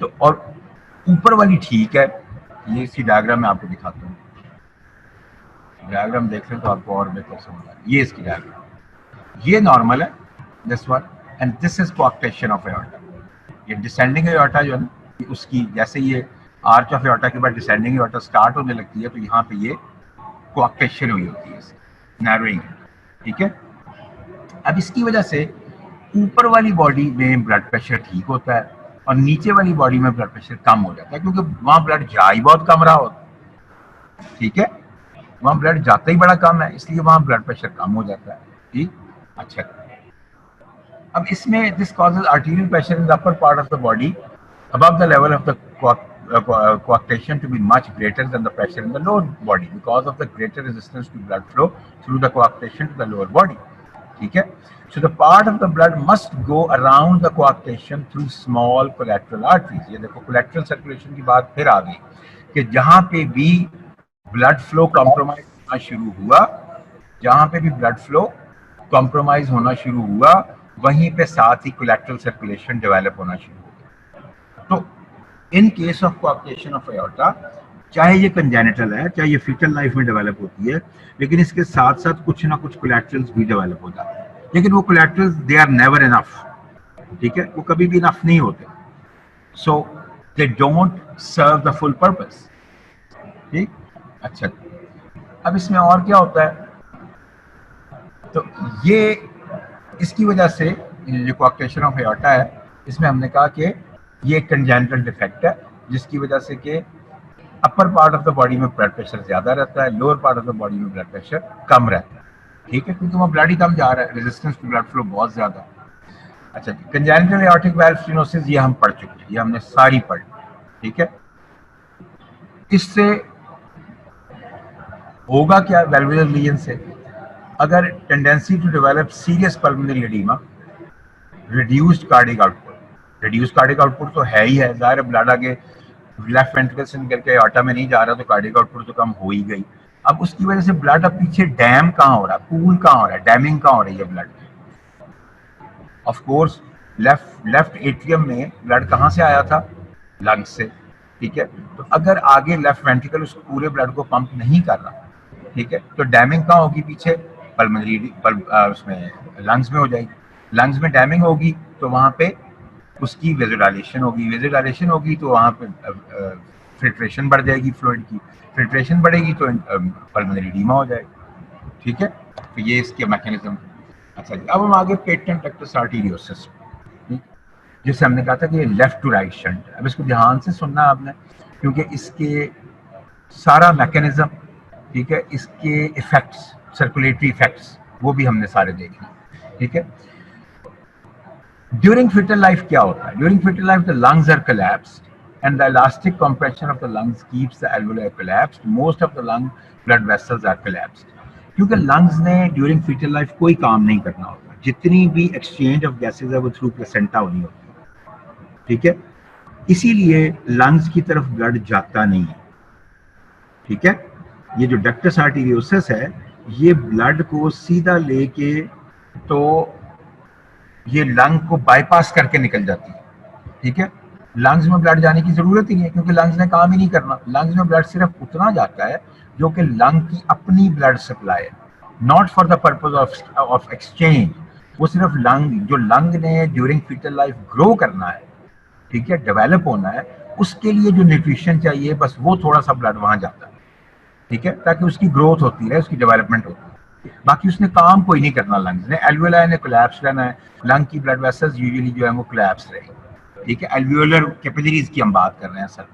तो और ऊपर वाली ठीक है, ये इसकी डायग्राम में आपको दिखाता हूँ। डायग्राम देख लें तो आपको और बेहतर समझ आएगा। ये इसकी डायग्राम, ये नॉर्मल है, this one, and this is coarctation of aorta. ये डिसेंडिंग एयोर्टा जो है ना, उसकी जैसे ये आर्च ऑफ एयोर्टा के बाद डिसेंडिंग एयोर्टा स्टार्ट होने लगती है, तो यहाँ पे ये कोआक्टेशन हुई होती है, नैरोइंग, ठीक है। अब इसकी वजह से ऊपर वाली बॉडी में ब्लड प्रेशर ठीक होता है और नीचे वाली बॉडी में ब्लड प्रेशर कम हो जाता है, क्योंकि वहां ब्लड जा ही बहुत कम रहा होता है, ठीक है। वहां ब्लड जाता ही बड़ा कम है, इसलिए वहां ब्लड प्रेशर कम हो जाता है, ठीक। अच्छा, अब इसमें this causes arterial pressure in the upper part of the body above the level of the coarctation to be much greater than the pressure in the lower body because of the greater resistance to blood flow through the coarctation to the lower body, ठीक है। So the part of the blood must go around the coarctation through small collateral arteries। ये देखो collateral circulation की बात फिर आ गई कि जहां पे भी ब्लड फ्लो कॉम्प्रोमाइज होना शुरू हुआ, जहां पे भी ब्लड फ्लो कॉम्प्रोमाइज होना शुरू हुआ, वहीं पे साथ ही कोलैटरल सर्कुलेशन डेवलप होना शुरू हुआ। तो in case of coarctation of aorta, चाहे ये कंजेनिटल है, चाहे ये फीटल लाइफ में डेवलप होती है, लेकिन इसके साथ साथ कुछ ना कुछ कोलैटरल्स भी डेवलप हो जाते हैं, लेकिन वो collaterals they are never enough, ठीक है, वो कभी भी इनफ नहीं होते, सो they don't serve the full purpose, ठीक। अच्छा, अब इसमें और क्या होता है, तो ये इसकी वजह से जो कोआक्टेशन ऑफ एओर्टा है, इसमें हमने कहा कि ये कंजेनिटल डिफेक्ट है, जिसकी वजह से कि upper part of the body में ब्लड प्रेशर ज्यादा रहता है, lower part of the body में ब्लड प्रेशर कम रहता है, ठीक है, क्योंकि वहाँ ब्लड ही कम जा रहा है, रेजिस्टेंस टू ब्लड फ्लो बहुत ज्यादा है। अच्छा, कंजेनिटल एओर्टिक वाल्व स्टेनोसिस ये हम पढ़ चुके हैं, ये हमने सारी पढ़, ठीक है। इससे होगा क्या वेल्वुलर लीजन से, अगर tendency to develop serious pulmonary oedema, reduced cardiac output, reduced cardiac output तो है ही है, ज़ाहिर है ब्लड आगे लेफ्ट वेंट्रिकल से निकल के एओर्टा में नहीं जा रहा, तो कार्डिक आउटपुट तो कम हो ही गई। अब उसकी वजह से ब्लड अब पीछे डैम कहाँ हो रहा है, पूल कहाँ हो रहा है, डैमिंग कहाँ हो रही है blood. Of course left atrium में ब्लड कहाँ से आया था, लंग्स से, ठीक है, तो अगर आगे लेफ्ट वेंट्रिकल उस पूरे ब्लड को पंप नहीं कर रहा, ठीक है, तो डैमिंग कहाँ होगी, पीछे पल्मोनरी उसमें लंग्स में हो जाएगी, लंग्स में डैमिंग होगी तो वहाँ पे उसकी वेज़ोडाइलेशन होगी, वेज़ोडाइलेशन होगी तो वहाँ पे फिल्ट्रेशन बढ़ जाएगी, फ्लूइड की फिल्ट्रेशन बढ़ेगी तो पल्मोनरी एडीमा हो जाएगी, ठीक है, तो ये इसके मैकेनिज्म। अच्छा जी, अब हम आगे पेटेंट डक्टस आर्टेरियोसिस, जिसे हमने कहा था कि ये लेफ्ट टू राइट शंट। अब इसको ध्यान से सुनना आपने, क्योंकि इसके सारा मैकेनिज्म, ठीक है, इसके इफेक्ट्स, सर्कुलेटरी इफेक्ट्स, वो भी हमने सारे देखे, ठीक है। ड्यूरिंग फिटल लाइफ क्या होता है, during fetal life the lungs are collapsed and the elastic compression of the lungs keeps the alveoli collapsed. Most of the lung blood vessels are collapsed. क्योंकि lungs ने during fetal life कोई काम नहीं करना होता, जितनी भी exchange of gases है वो through placenta होनी होती है, ठीक है, इसीलिए lungs की तरफ blood जाता नहीं है, ठीक है। ये जो ductus arteriosus है, ये blood को सीधा लेके तो ये lung को bypass करके निकल जाती है, ठीक है। लंग्स में ब्लड जाने की जरूरत ही नहीं है, क्योंकि लंग्स ने काम ही नहीं करना, लंग्स में ब्लड सिर्फ उतना जाता है जो कि लंग की अपनी ब्लड सप्लाई है, not for the purpose of exchange. वो सिर्फ लंग, जो लंग ने ड्यूरिंग फीटल लाइफ ग्रो करना है, ठीक है, डेवलप होना है, उसके लिए जो न्यूट्रिशन चाहिए बस वो थोड़ा सा ब्लड वहां जाता है, ठीक है, ताकि उसकी ग्रोथ होती रहे, उसकी डेवलपमेंट होती है, बाकी उसने काम कोई नहीं करना। लंग्स ने, एल्वेलाई ने कोलैप्स रहना है, लंग की ब्लड वेसल्स यूजुअली जो है वो कोलैप्स रहेगी, ठीक है। एल्वियोलर कैपिलरीज की हम बात कर रहे हैं सर,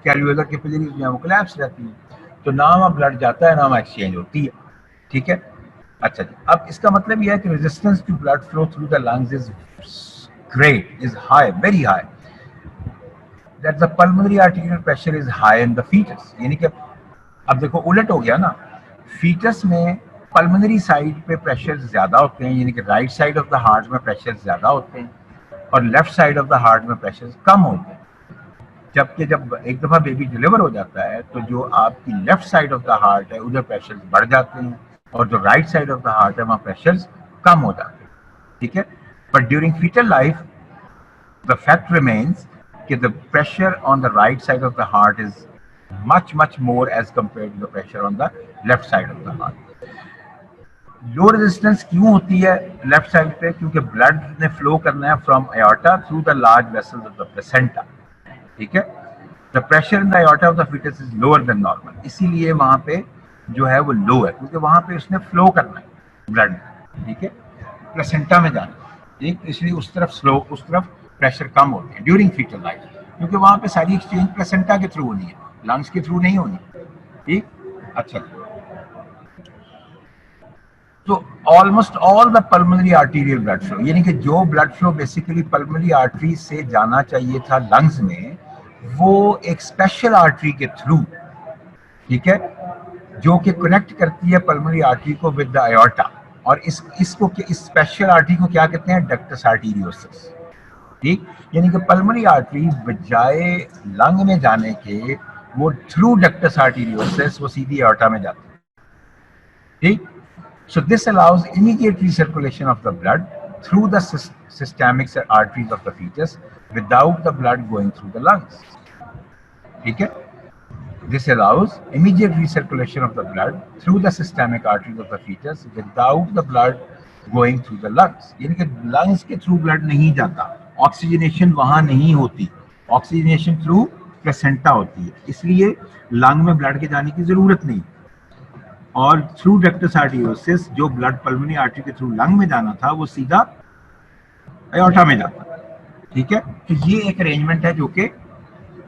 कि एल्वियोलर कैपिलरीज जो है वो कोलैप्स रहती है, तो ना वहाँ ब्लड जाता है ना वहाँ एक्सचेंज होती है, ठीक है। अच्छा जी, अब इसका मतलब यह है कि resistance to blood flow through the lungs is great, is high, very high, that the pulmonary arterial pressure is high in the fetus. यानी कि अब देखो उलट हो गया ना, फीटस में पल्मोनरी साइड पे प्रेशर ज्यादा होते हैं, यानी कि right side of the heart में प्रेशर ज्यादा होते हैं और left side of the heart में प्रेशर कम होते हैं। जबकि जब एक दफा बेबी डिलीवर हो जाता है तो जो आपकी left side of the heart है उधर प्रेशर बढ़ जाते हैं और जो right side of the heart है वहाँ प्रेशर कम हो जाते हैं, ठीक है। But during fetal life the fact remains कि the pressure on the right side of the heart is much more as compared to the pressure on the left side of the heart. Low resistance क्यों होती है लेफ्ट साइड पे, क्योंकि ब्लड ने फ्लो करना है from aorta through the large vessels of the placenta, ठीक है। The pressure in the aorta of the fetus is lower than normal, इसीलिए वहां पे जो है वो लो है, क्योंकि वहां पे उसने फ्लो करना है ब्लड, ठीक है, प्लेसेंटा में जाना, ठीक, इसलिए उस तरफ स्लो, उस तरफ प्रेशर कम होते हैं ड्यूरिंग फीटल लाइफ, क्योंकि वहां पे सारी एक्सचेंज प्लेसेंटा के थ्रू होनी है, लंग्स के थ्रू नहीं होनी, ठीक। अच्छा, तो almost all the pulmonary arterial blood flow, यानी कि जो blood flow basically pulmonary artery से जाना चाहिए था लंग्स में, वो एक स्पेशल आर्टरी के थ्रू, ठीक है, जो कि कनेक्ट करती है पल्मोनरी आर्टरी को विद द आयोर्टा, और इस स्पेशल आर्टरी को क्या कहते हैं, डक्टस आर्टेरियोसिस, ठीक। यानी कि पल्मोनरी आर्टरी बजाय लंग में जाने के वो थ्रू डक्टस आर्टेरियोसिस वो सीधी आयोर्टा में जाती है, ठीक। So this allows immediate recirculation of the blood through the systemic arteries of the fetus without the blood going through the lungs, ठीक है। This allows immediate recirculation of the blood through the systemic arteries of the fetus without the blood going through the lungs. यानी कि lungs के through blood नहीं जाता, ऑक्सीजनेशन वहां नहीं होती, ऑक्सीजनेशन थ्रू प्लेसेंटा होती है, इसलिए लंग में ब्लड के जाने की जरूरत नहीं। और थ्रू डक्टस आर्टेरियोसिस जो ब्लड पल्मोनरी आर्टरी के थ्रू लंग में जाना था वो सीधा एओर्टा में जाता। ठीक है, तो ये एक अरेंजमेंट है जो कि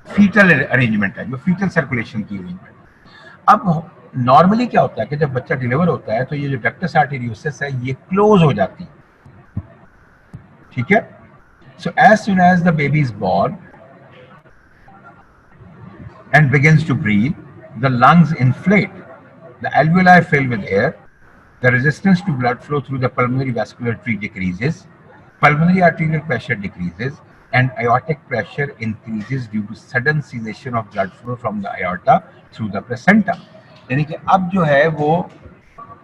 फीटल अरेंजमेंट है, जो फीटल सर्कुलेशन की अरेंजमेंट। अब नॉर्मली क्या होता है कि जब बच्चा डिलीवर होता है तो ये जो डक्टस आर्टेरियोसिस है ये क्लोज हो जाती है। ठीक है, so as soon as the baby is born and begins to breathe, the lungs inflate, the alveoli fill with air, the resistance to blood flow through the pulmonary vascular tree decreases, pulmonary arterial pressure decreases, and aortic pressure increases due to sudden cessation of blood flow from the aorta through the placenta. यानी कि अब जो है वो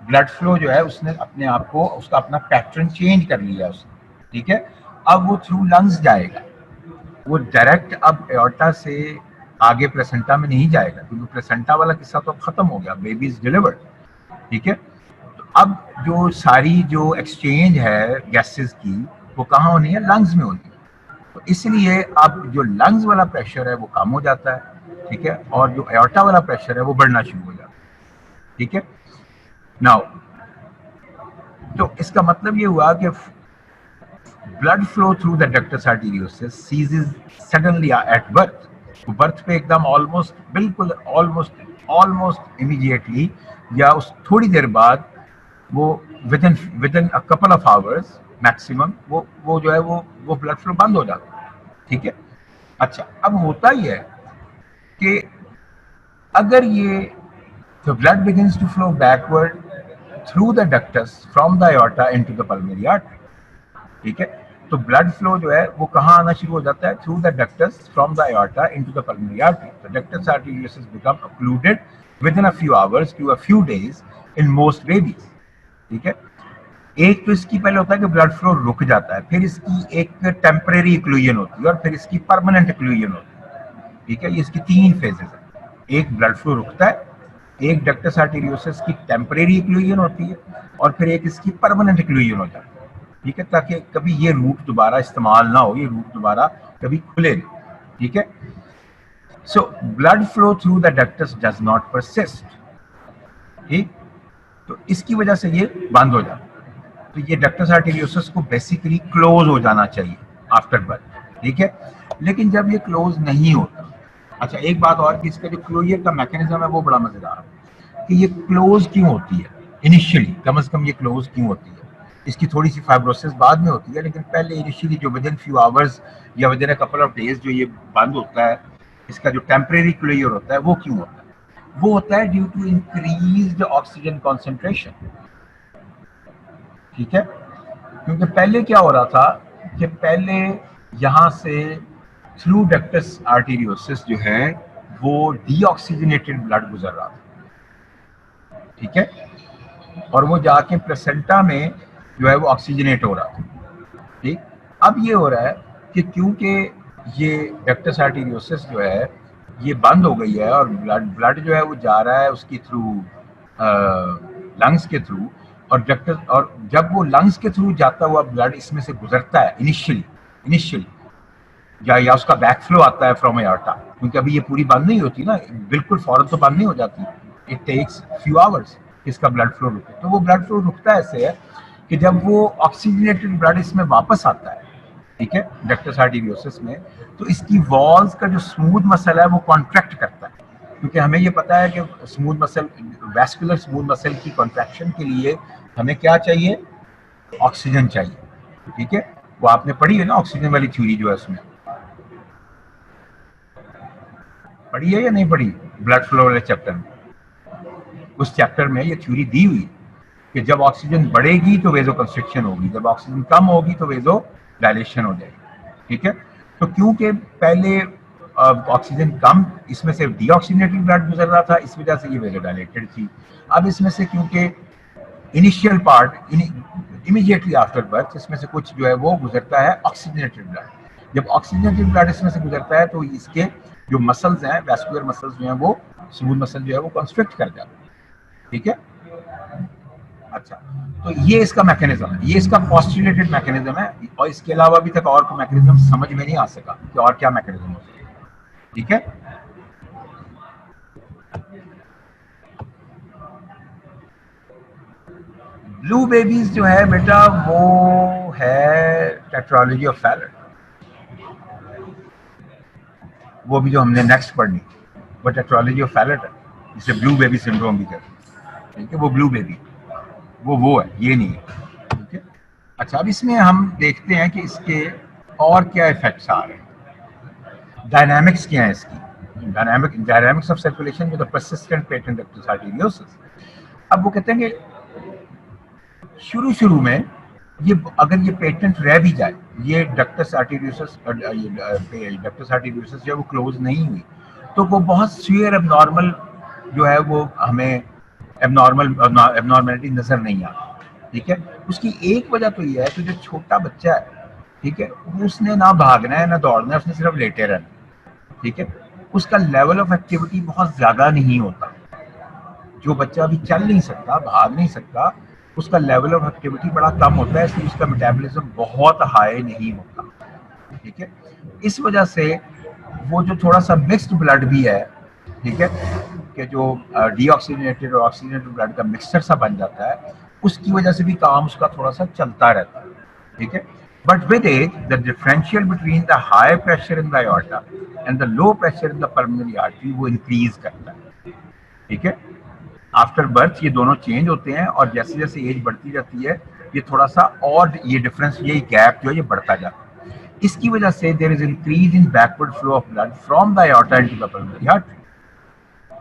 ब्लड फ्लो जो है उसने अपने आप को उसका अपना पैटर्न चेंज कर लिया उसने। ठीक है, अब वो थ्रू लंग्स जाएगा, वो डायरेक्ट अब एओर्टा से आगे प्लेसेंटा में नहीं जाएगा, क्योंकि प्लेसेंटा वाला किस्सा तो खत्म हो गया, बेबी इज डिलीवर्ड। ठीक है, तो अब जो सारी जो एक्सचेंज है गैसेस की वो कहाँ होनी है, लंग्स में होनी है। तो इसलिए अब जो लंग्स वाला प्रेशर है वो कम हो जाता है। ठीक है, और जो एओर्टा वाला प्रेशर है वो बढ़ना शुरू हो जाता है। ठीक है, नाउ तो इसका मतलब ये हुआ कि blood flow through the ductus arteriosus ceases suddenly at birth. तो बर्थ पे एकदम ऑलमोस्ट बिल्कुल ऑलमोस्ट इमीडिएटली या उस थोड़ी देर बाद वो with in a couple of hours maximum वो जो है वो ब्लड फ्लो बंद हो जाता है। ठीक है, अच्छा अब होता ही है कि अगर ये the blood begins to flow backward through the ductus from the aorta into the pulmonary artery. ठीक है, तो ब्लड फ्लो जो है वो कहाँ आना शुरू हो जाता है, through the ductus from the aorta into the pulmonary artery. The ductus arteriosus become occluded within a few hours to a few days in most babies. ठीक है, एक तो इसकी पहले होता है कि ब्लड फ्लो रुक जाता है, फिर इसकी एक टेम्परेरी इक्लूजन होती है और फिर इसकी परमानेंट इक्लूजन होती है। ठीक है, ये इसकी तीन फेजेस है, एक ब्लड फ्लो रुकता है, एक डक्टस आर्टेरियोसिस की टेम्परेरी इक्लूजन होती है और फिर एक इसकी परमानेंट इक्लूजन हो जाती है। ठीक है, ताकि कभी ये रूट दोबारा इस्तेमाल ना हो, ये रूट दोबारा कभी खुले नहीं। ठीक है, so blood flow through the ductus does not persist. ठीक, तो इसकी वजह से ये बंद हो जाता है। तो ये डक्टस आर्टेरियोसिस को बेसिकली क्लोज हो जाना चाहिए आफ्टर बर्थ। ठीक है, लेकिन जब ये क्लोज नहीं होता, अच्छा एक बात और कि इसका जो क्लोजर का मैकेनिज्म है वो बड़ा मजेदार है कि ये क्लोज क्यों होती है इनिशियली, कम से कम ये क्लोज क्यों होती है। इसकी थोड़ी सी फाइब्रोसिस बाद में होती है, लेकिन पहले इनिशियली जो विद इन फ्यू आवर्स या with in a couple of days जो ये बंद होता है, इसका जो टेम्परेरी क्लोजर होता है वो क्यों होता है, वो होता है due to increased oxygen concentration. ठीक है, क्योंकि पहले क्या हो रहा था कि पहले यहाँ से थ्रू डक्टस आर्टेरियोसिस जो है वो डीऑक्सीजनेटेड ब्लड गुजर रहा था। ठीक है, और वो जाके प्लेसेंटा में जो है वो ऑक्सीजनेट हो रहा था। ठीक, अब ये हो रहा है कि क्योंकि ये डक्टस आर्टेरियोसिस जो है ये बंद हो गई है और ब्लड जो है वो जा रहा है उसकी थ्रू लंग्स के थ्रू, और डक्टस, और जब वो लंग्स के थ्रू जाता हुआ ब्लड इसमें से गुजरता है इनिशियली या उसका बैक फ्लो आता है फ्रॉम एओर्टा, क्योंकि अभी ये पूरी बंद नहीं होती ना, बिल्कुल फौरन तो बंद नहीं हो जाती, इट टेक्स फ्यू आवर्स इसका ब्लड फ्लो रुके। तो वो ब्लड फ्लो रुकता ऐसे है कि जब वो ऑक्सीजनेटेड ब्लड इसमें वापस आता है, ठीक है, डक्टस आर्टेरियोसिस में, तो इसकी वॉल्स का जो स्मूथ मसल है वो कॉन्ट्रैक्ट करता है, क्योंकि हमें ये पता है कि smooth muscle, vascular smooth muscle की कॉन्ट्रैक्शन के लिए हमें क्या चाहिए, ऑक्सीजन चाहिए। ठीक है, वो आपने पढ़ी है ना ऑक्सीजन वाली थ्योरी जो है उसमें, पढ़ी है या नहीं पढ़ी, ब्लड फ्लो वाले चैप्टर में, उस चैप्टर में ये थ्योरी दी हुई कि जब ऑक्सीजन बढ़ेगी तो वेजो कंस्ट्रिक्शन होगी, जब ऑक्सीजन कम होगी तो वेजो डायलेशन हो जाएगी। ठीक है, तो क्योंकि पहले ऑक्सीजन कम, इसमें से डीऑक्सीजनेटेड ब्लड गुजर रहा था, इस वजह से ये वेजो डायलेटेड थी। अब इसमें से क्योंकि initial part immediately after birth इसमें से कुछ जो है वो गुजरता है ऑक्सीजनेटेड ब्लड, जब ऑक्सीजनेटेड ब्लड इसमें से गुजरता है तो इसके जो मसल्स हैं, वैस्कुलर मसल्स जो हैं वो स्मूथ मसल जो है वो कंस्ट्रिक्ट कर जाता है, ठीक है। अच्छा, तो ये इसका मैकेनिज्म है, ये इसका पोस्टुलेटेड मैकेनिज्म है, और इसके अलावा अभी तक और कोई मैकेनिज्म समझ में नहीं आ सका कि और क्या मैकेनिज्म हो सकता है, ठीक है। ब्लू बेबीज जो है बेटा वो है टेट्रालॉजी ऑफ फैलेट, वो भी जो हमने नेक्स्ट पढ़नी, वो टेट्रालॉजी ऑफ फैलेट है, जिसे ब्लू बेबी सिंड्रोम भी कहते हैं, ठीक है। वो ब्लू बेबी वो है, ये नहीं है, ठीक है। अच्छा, अब इसमें हम देखते हैं कि इसके और क्या इफेक्ट्स आ रहे हैं, डायनामिक्स क्या है इसकी, dynamics of circulation with persistent patent ductus arteriosus. अब वो कहते हैं कि शुरू में ये अगर ये पेटेंट रह भी जाए, ये डक्टस आर्टेरियोसिस जो है वो क्लोज नहीं हुई, तो वो बहुत सीवियर एबनॉर्मल जो है वो हमें एबनॉर्मलिटी नजर नहीं आती, ठीक है। उसकी एक वजह तो ये है कि जो छोटा बच्चा है, ठीक है, उसने ना भागना है ना दौड़ना है, उसने सिर्फ लेटे रहना, ठीक है। उसका लेवल ऑफ एक्टिविटी बहुत ज्यादा नहीं होता, जो बच्चा अभी चल नहीं सकता, भाग नहीं सकता, उसका लेवल ऑफ एक्टिविटी बड़ा कम होता है, इसलिए उसका मेटाबॉलिज्म बहुत हाई नहीं होता, ठीक है। इस वजह से वो जो थोड़ा सा मिक्स्ड ब्लड भी है, ठीक है, कि जो डीऑक्सीजनेटेड और ऑक्सीजनेटेड ब्लड का मिक्सचर सा बन जाता है, उसकी वजह से भी काम उसका थोड़ा सा चलता रहता है, ठीक है। But with age the differential between the high pressure in the aorta and the low pressure in the pulmonary artery वो इंक्रीज करता है, ठीक है। आफ्टर बर्थ ये दोनों चेंज होते हैं, और जैसे जैसे एज बढ़ती जाती है ये थोड़ा सा और ये डिफरेंस, ये गैप जो है ये बढ़ता जाता है। इसकी वजह से there is increase in backward flow of blood from the aorta into the pulmonary artery,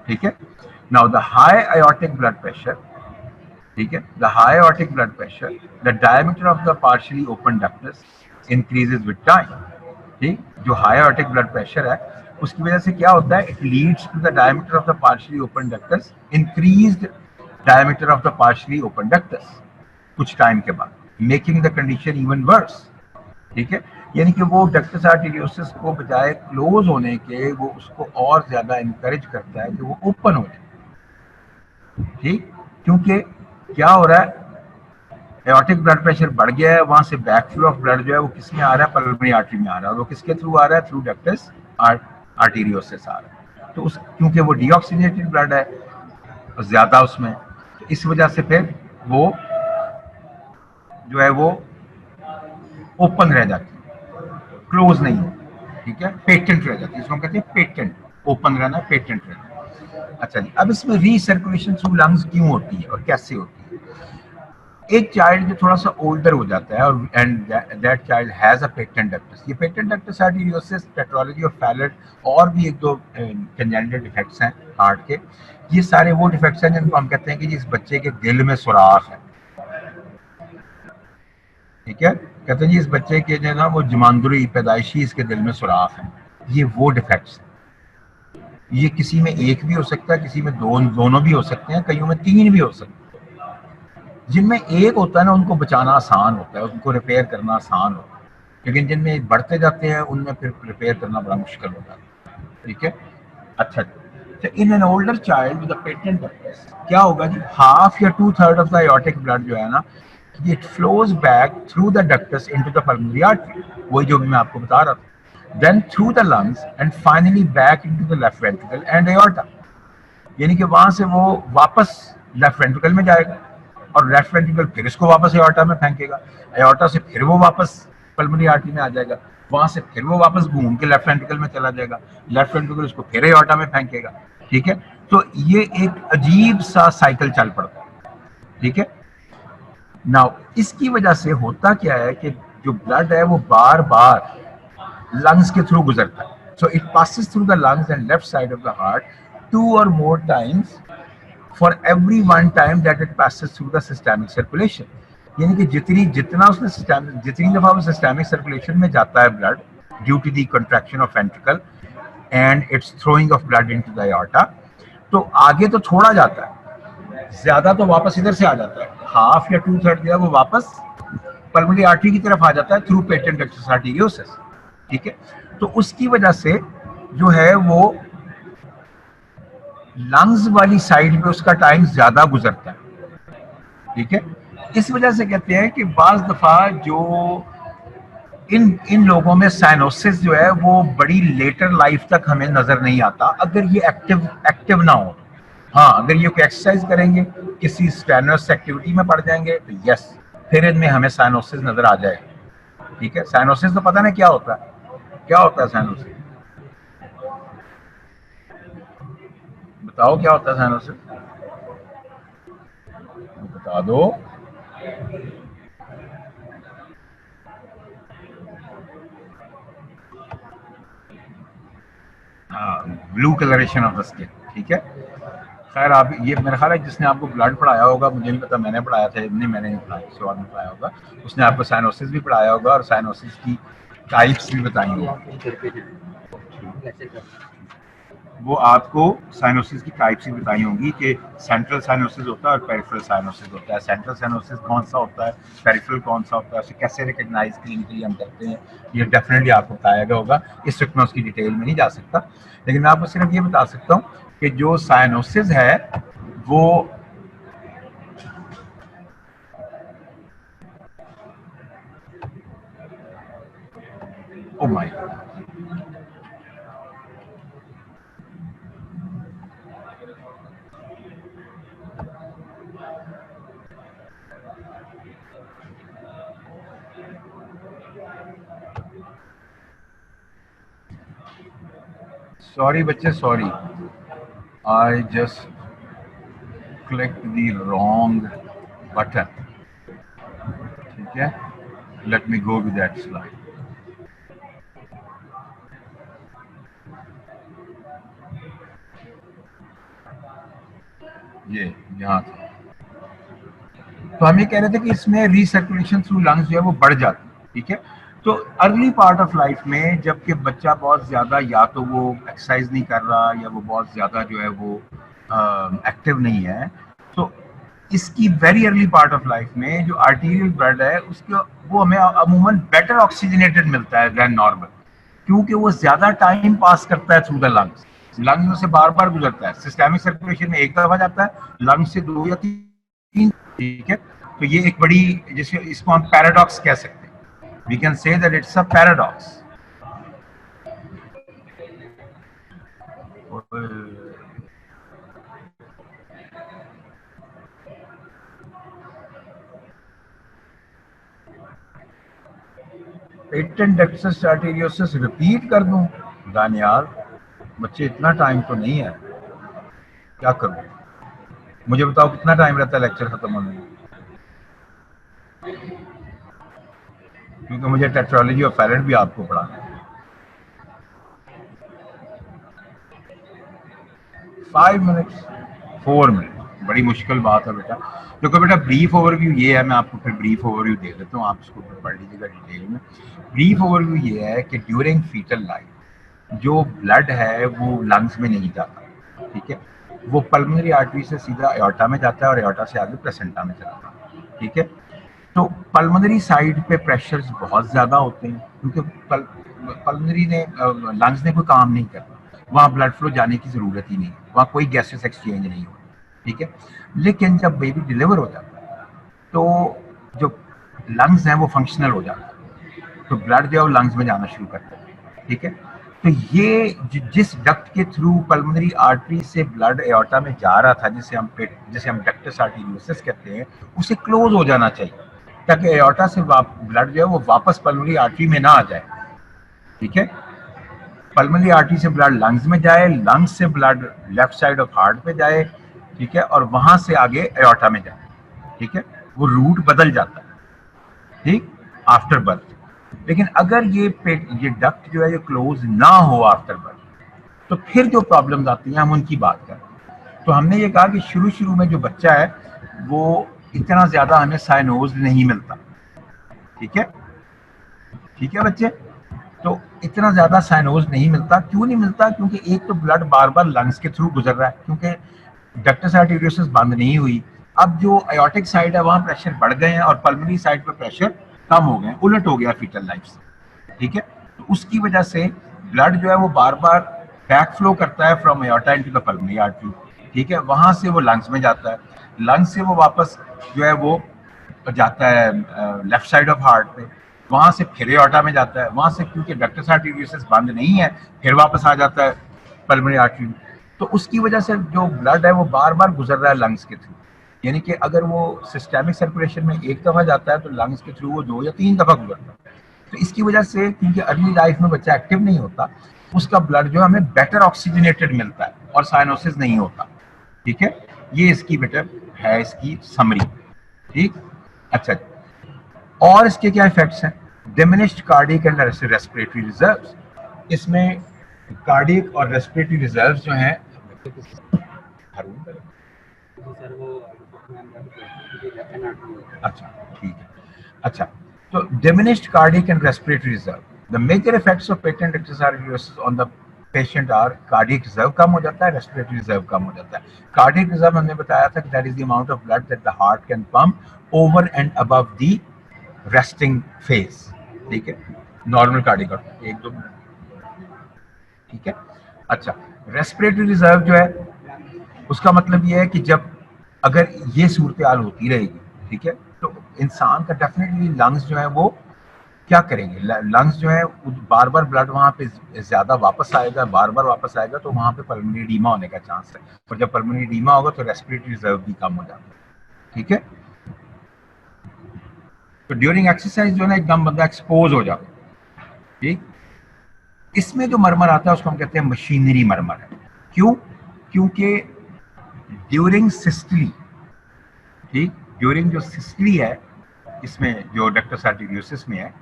ठीक है। Now the high aortic blood pressure, ठीक है, the high aortic blood pressure, the diameter of the partially open ductus increases with time, ठीक। जो हाई आयोर्टिक ब्लड प्रेशर है उसकी वजह से क्या होता है, it leads to the diameter of the partially open ductus, increased diameter of the partially open ductus कुछ टाइम के बाद, making the condition even worse, ठीक है। यानी कि वो डक्टस आर्टेरियोसिस को बजाय क्लोज होने के वो उसको और ज्यादा इनकरेज करता है कि वो ओपन हो जाए, ठीक। क्योंकि क्या हो रहा है, एओर्टिक ब्लड प्रेशर बढ़ गया है, वहां से बैक फ्लो ऑफ ब्लड जो है वो किसमें आ रहा है, पल्मोनरी आर्टरी में आ रहा है, और वो किसके थ्रू आ रहा है, थ्रू डक्टस आर्टेरियोसिस आ रहा है। तो उस क्योंकि वो डीऑक्सीजनेटेड ब्लड है ज्यादा उसमें, तो इस वजह से फिर वो जो है वो ओपन रह जाती है, क्लोज नहीं है, ठीक है, पेटेंट रह जाती है, इसको हम कहते हैं पेटेंट, ओपन रहना, पेटेंट रहना। अच्छा जी, अब इसमें रीसर्कुलेशन थ्रू लंग्स क्यों होती है और कैसे होती है। एक चाइल्ड जो थोड़ा सा ओल्डर हो जाता है और and that child has a patent ductus, ये patent ductus arteriosus, tetralogy of Fallot और भी एक दो कंजेनिटल डिफेक्ट्स हैं हार्ट के, ये सारे वो डिफेक्ट्स हैं जिनको हम कहते हैं कि जिस बच्चे के दिल में सुराख है, ठीक है, कहते हैं जी इस बच्चे के जो ना वो जमानदुरी पैदाइशी इसके दिल में सुराख है, ये वो डिफेक्ट्स हैं। ये किसी में एक भी हो सकता है, किसी में दोनों भी हो सकते हैं, कईयों में तीन भी हो सकते हैं। जिनमें एक होता है ना उनको बचाना आसान होता है, उनको रिपेयर करना आसान होता है, लेकिन जिनमें बढ़ते जाते हैं उनमें फिर रिपेयर करना बड़ा मुश्किल होता है, ठीक है। अच्छा, तो in an older child with a patent ductus क्या होगा जी, हाफ या 2/3 ऑफ द आयोर्टिक ब्लड जो है ना, it flows back through the ductus into the pulmonary artery, वही जो भी मैं आपको बता रहा था, then through the lungs and finally back into the left ventricle and aorta, यानी कि वहां से वो वापस लेफ्ट वेंट्रिकल में जाएगा और लेफ्ट वेंट्रिकल फिर इसको वापस एओर्टा में फेंकेगा, एओर्टा से फिर वो वापस पल्मोनरी आर्टरी में आ जाएगा, वहां से फिर वो वापस घूम के लेफ्ट वेंट्रिकल में चला जाएगा, लेफ्ट वेंट्रिकल उसको फिर एओर्टा में फेंकेगा, ठीक है। तो ये एक अजीब सा साइकिल चल पड़ता है, ठीक है। नाउ इसकी वजह से होता क्या है कि जो ब्लड है वो बार बार लंग्स के थ्रू गुजरता है, so it passes through the lungs and left side of the heart 2 or more times for every one time that it passes through the systemic circulation, यानी कि जितना उसने जितनी दफा वो सिस्टेमिक सर्कुलेशन में जाता है blood due to the contraction of ventricle and its throwing of blood into the aorta, तो आगे तो थोड़ा जाता है, ज्यादा तो वापस इधर से आ जाता है, हाफ या 2/3 जो है वो वापस पल्मोनरी आर्टरी की तरफ आ जाता है थ्रू पेटेंट डक्टस आर्टेरियोसिस, ठीक है। तो उसकी वजह से जो है वो लंग्स वाली साइड पे उसका टाइम ज्यादा गुजरता है, ठीक है। इस वजह से कहते हैं कि बाज दफा जो इन इन लोगों में साइनोसिस जो है वो बड़ी लेटर लाइफ तक हमें नजर नहीं आता अगर ये एक्टिव एक्टिव ना हो। हाँ, अगर ये कोई एक्सरसाइज करेंगे, किसी स्ट्रेनरस एक्टिविटी में पड़ जाएंगे तो यस, फिर इनमें हमें साइनोसिस नजर आ जाएगा, ठीक है। साइनोसिस तो पता नहीं क्या होता है, क्या होता है साइनोसिस, बताओ क्या होता है साइनोसिस, बता दो। Blue colouration of the skin, ठीक है। खैर, आप ये मेरा ख्याल है जिसने आपको ब्लड पढ़ाया होगा, मुझे नहीं पता मैंने पढ़ाया था नहीं, मैंने नहीं पढ़ाया, किसी और ने पढ़ाया होगा, उसने आपको साइनोसिस भी पढ़ाया होगा और साइनोसिस की टाइप्स भी बताई होंगी। वो आपको साइनोसिस की टाइप्स ही बताई होंगी कि सेंट्रल साइनोसिस होता है और पेरिफेरल साइनोसिस होता है। सेंट्रल साइनोसिस कौन सा होता है, पेरिफेरल कौन सा होता है, उसे कैसे रिकग्नाइज क्लिनिकली हम करते हैं, ये डेफिनेटली आपको बताया गया होगा। इस वक्त मैं उसकी डिटेल में नहीं जा सकता, लेकिन मैं आपको सिर्फ ये बता सकता हूँ कि जो साइनोसिस है वो ओ माय सॉरी बच्चे, sorry, I just clicked the wrong button, ठीक है। let me go with that slide। ये यहाँ था। तो हम ये कह रहे थे कि इसमें रीसर्कुलेशन थ्रू लंग्स जो है वो बढ़ जाती है, ठीक है। तो अर्ली पार्ट ऑफ लाइफ में जबकि बच्चा बहुत ज़्यादा या तो वो एक्सरसाइज नहीं कर रहा या वो बहुत ज़्यादा जो है वो एक्टिव नहीं है, तो इसकी very early part of life में जो आर्टीरियल ब्लड है उसके वो हमें अमूमन बेटर ऑक्सीजनेटेड मिलता है देन नॉर्मल, क्योंकि वो ज़्यादा टाइम पास करता है थ्रू द लंग्स, लंग्स में से बार बार गुजरता है। सिस्टेमिक सर्कुलेशन में एक दफा जाता है, लंग्स से 2 या 3, ठीक है। तो ये एक बड़ी, जिसे इसको हम पैराडॉक्स कह सकते हैं, we can say that it's a paradox. Patent ductus arteriosus repeat कर दूं? दानियाल, बच्चे इतना टाइम तो नहीं है, क्या करूं? मुझे बताओ कितना टाइम रहता है लेक्चर खत्म होने में, क्योंकि मुझे टेट्रोलॉजी और फैलेट भी आपको पढ़ाना है। 5 मिनट्स, 4 मिनट, बड़ी मुश्किल बात है बेटा। देखो बेटा, ब्रीफ ओवरव्यू ये है, मैं आपको फिर ब्रीफ ओवरव्यू दे देता हूँ, आप इसको पढ़ लीजिएगा डिटेल में। ब्रीफ ओवरव्यू ये है कि ड्यूरिंग फीटल लाइफ जो ब्लड है वो लंग्स में नहीं जाता, ठीक है। वो पल्मोनरी आर्टरी से सीधा एओर्टा में जाता है और एओर्टा से आगे प्लेसेंटा में चला जाता है, ठीक है। तो पल्मोनरी साइड पे प्रेशर्स बहुत ज़्यादा होते हैं, क्योंकि पल्मोनरी ने लंग्स ने कोई काम नहीं करना, वहाँ ब्लड फ्लो जाने की ज़रूरत ही नहीं, वहाँ कोई गैसेस एक्सचेंज नहीं हो, ठीक है। लेकिन जब बेबी डिलीवर हो जाता है तो जो लंग्स हैं वो फंक्शनल हो जाता है, तो ब्लड जो है वो लंग्स में जाना शुरू करता है, ठीक है। तो ये जिस डक्ट के थ्रू पल्मोनरी आर्टरी से ब्लड एओर्टा में जा रहा था, जिसे हम डक्टस आर्टेरियोसिस कहते हैं, उसे क्लोज हो जाना चाहिए, ताकि एओर्टा से ब्लड जो है वो वापस पल्मोनरी आर्टरी में ना आ जाए, ठीक है। पल्मोनरी आर्टरी से ब्लड लंग्स में जाए, लंग्स से blood left side of heart पे जाए, ठीक है, और वहां से आगे एओर्टा में जाए, ठीक है। वो रूट बदल जाता है, ठीक, आफ्टर बर्थ। लेकिन अगर ये डक्ट जो है ये क्लोज ना हो आफ्टर बर्थ, तो फिर जो प्रॉब्लम्स आती हैं हम उनकी बात करें। तो हमने ये कहा कि शुरू शुरू में जो बच्चा है वो इतना ज्यादा हमें साइनोज नहीं मिलता, ठीक है, ठीक है बच्चे। तो इतना ज्यादा साइनोज नहीं मिलता, क्यों नहीं मिलता? क्योंकि एक तो ब्लड बार बार लंग्स के थ्रू गुजर रहा है, क्योंकि डक्टस आर्टेरियोसिस बंद नहीं हुई। अब जो एओर्टिक साइड है वहां प्रेशर बढ़ गए हैं और पल्मोनरी साइड पे प्रेशर कम हो गए, उलट हो गया फीटल लाइफ से, ठीक है। तो उसकी वजह से ब्लड जो है वो बार बार बैक फ्लो करता है from aorta into the pulmonary artery, ठीक है, वहां से वो लंग्स में जाता है, लंग्स से वो वापस जो है वो जाता है लेफ्ट साइड ऑफ हार्ट पे, वहां से फिर एओर्टा में जाता है, वहां से क्योंकि डक्टस आर्टेरियोसिस बंद नहीं है फिर वापस आ जाता है पल्मोनरी आर्टरी में। तो उसकी वजह से जो ब्लड है वो बार बार गुजर रहा है लंग्स के थ्रू, यानी कि अगर वो सिस्टेमिक सर्कुलेशन में एक दफा जाता है तो लंग्स के थ्रू वो 2 या 3 दफा गुजरता है। तो इसकी वजह से क्योंकि अर्ली लाइफ में बच्चा एक्टिव नहीं होता, उसका ब्लड जो हमें बेटर ऑक्सीजनेटेड मिलता है और साइनोसिस नहीं होता। ठीक है, ये इसकी बेटर है इसकी समरी। ठीक, अच्छा, और इसके क्या इफेक्ट्स हैं? Diminished cardiac and respiratory reserves, इसमें कार्डियक और रेस्पिरेटरी रिजर्व्स जो हैं अच्छा ठीक है, अच्छा, तो diminished cardiac and respiratory reserve, the major effects of patent arteriostosis on the patient are cardiac reserve कम हो जाता है, respiratory reserve कम हो जाता है। cardiac reserve हमने बताया था कि that is the amount of blood that the heart can pump over and above the resting phase, ठीक है, नॉर्मल कार्डियक एक दो, ठीक है, अच्छा, रेस्पिरेटरी रिजर्व जो है उसका मतलब ये है कि जब अगर ये सूरत हाल होती रहेगी, ठीक है, तो इंसान का डेफिनेटली लंग्स जो है वो क्या करेंगे, लंग्स जो है बार बार ब्लड वहां पे ज्यादा वापस आएगा, बार बार वापस आएगा, तो वहां पे पल्मोनरी एडीमा होने का चांस है, और जब पल्मोनरी एडीमा होगा तो रेस्पिरेटरी रिजर्व भी कम हो जाता है। ठीक है, तो ड्यूरिंग एक्सरसाइज जो है ना एकदम बंदा एक्सपोज हो जाता है। ठीक, इसमें जो मरमर आता है उसको हम कहते हैं मशीनरी मरमर है। क्यों? क्योंकि ड्यूरिंग सिस्टली, ठीक, ड्यूरिंग जो सिस्टली है इसमें जो डक्टस आर्टेरियोसिस में है,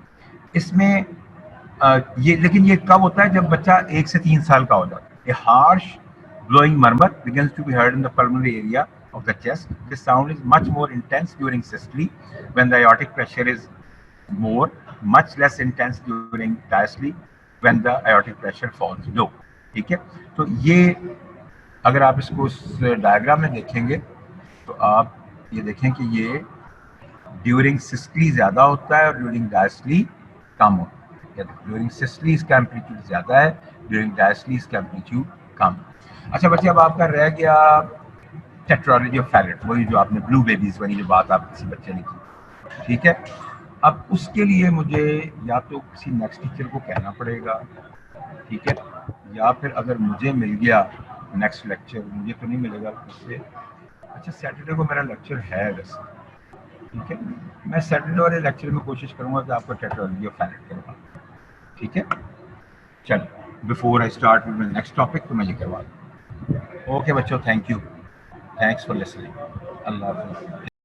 इसमें ये, लेकिन ये कब होता है? जब बच्चा 1 से 3 साल का हो जाता है। ए harsh blowing murmur begins to be heard in the pulmonary area of the chest. This sound is much more intense during systole when the aortic pressure is more, much less intense during diastole when the aortic pressure falls low. ठीक है, तो ये अगर आप इसको उस डायग्राम में देखेंगे तो आप ये देखें कि ये ड्यूरिंग सिस्टली ज्यादा होता है और ड्यूरिंग डायस्टली कम होता है। ड्यूरिंग सिस्टली इसका एम्पलीट्यूड ज्यादा है, ड्यूरिंग डायस्टली इसका एम्पलीट्यूड कम। अच्छा बच्चे, अब आपका रह गया टेट्रोलॉजी ऑफ फैलेट, वही जो आपने ब्लू बेबीज वाली जो बात आप किसी बच्चे ने की। ठीक है, अब उसके लिए मुझे या तो किसी नेक्स्ट टीचर को कहना पड़ेगा, ठीक है, या फिर अगर मुझे मिल गया नेक्स्ट लेक्चर, मुझे तो नहीं मिलेगा उससे। अच्छा, सैटरडे को मेरा लेक्चर है वैसे, ठीक है, मैं सैटरडे वाले लेक्चर में कोशिश करूंगा कि आपको टेट्रोलॉजी ऑफ फैलेट करवा, ठीक है। चल, before I start with next topic तो मैं ये करवा दूँ। ओके बच्चों, thank you, thanks for listening, अल्लाह हाफिज़।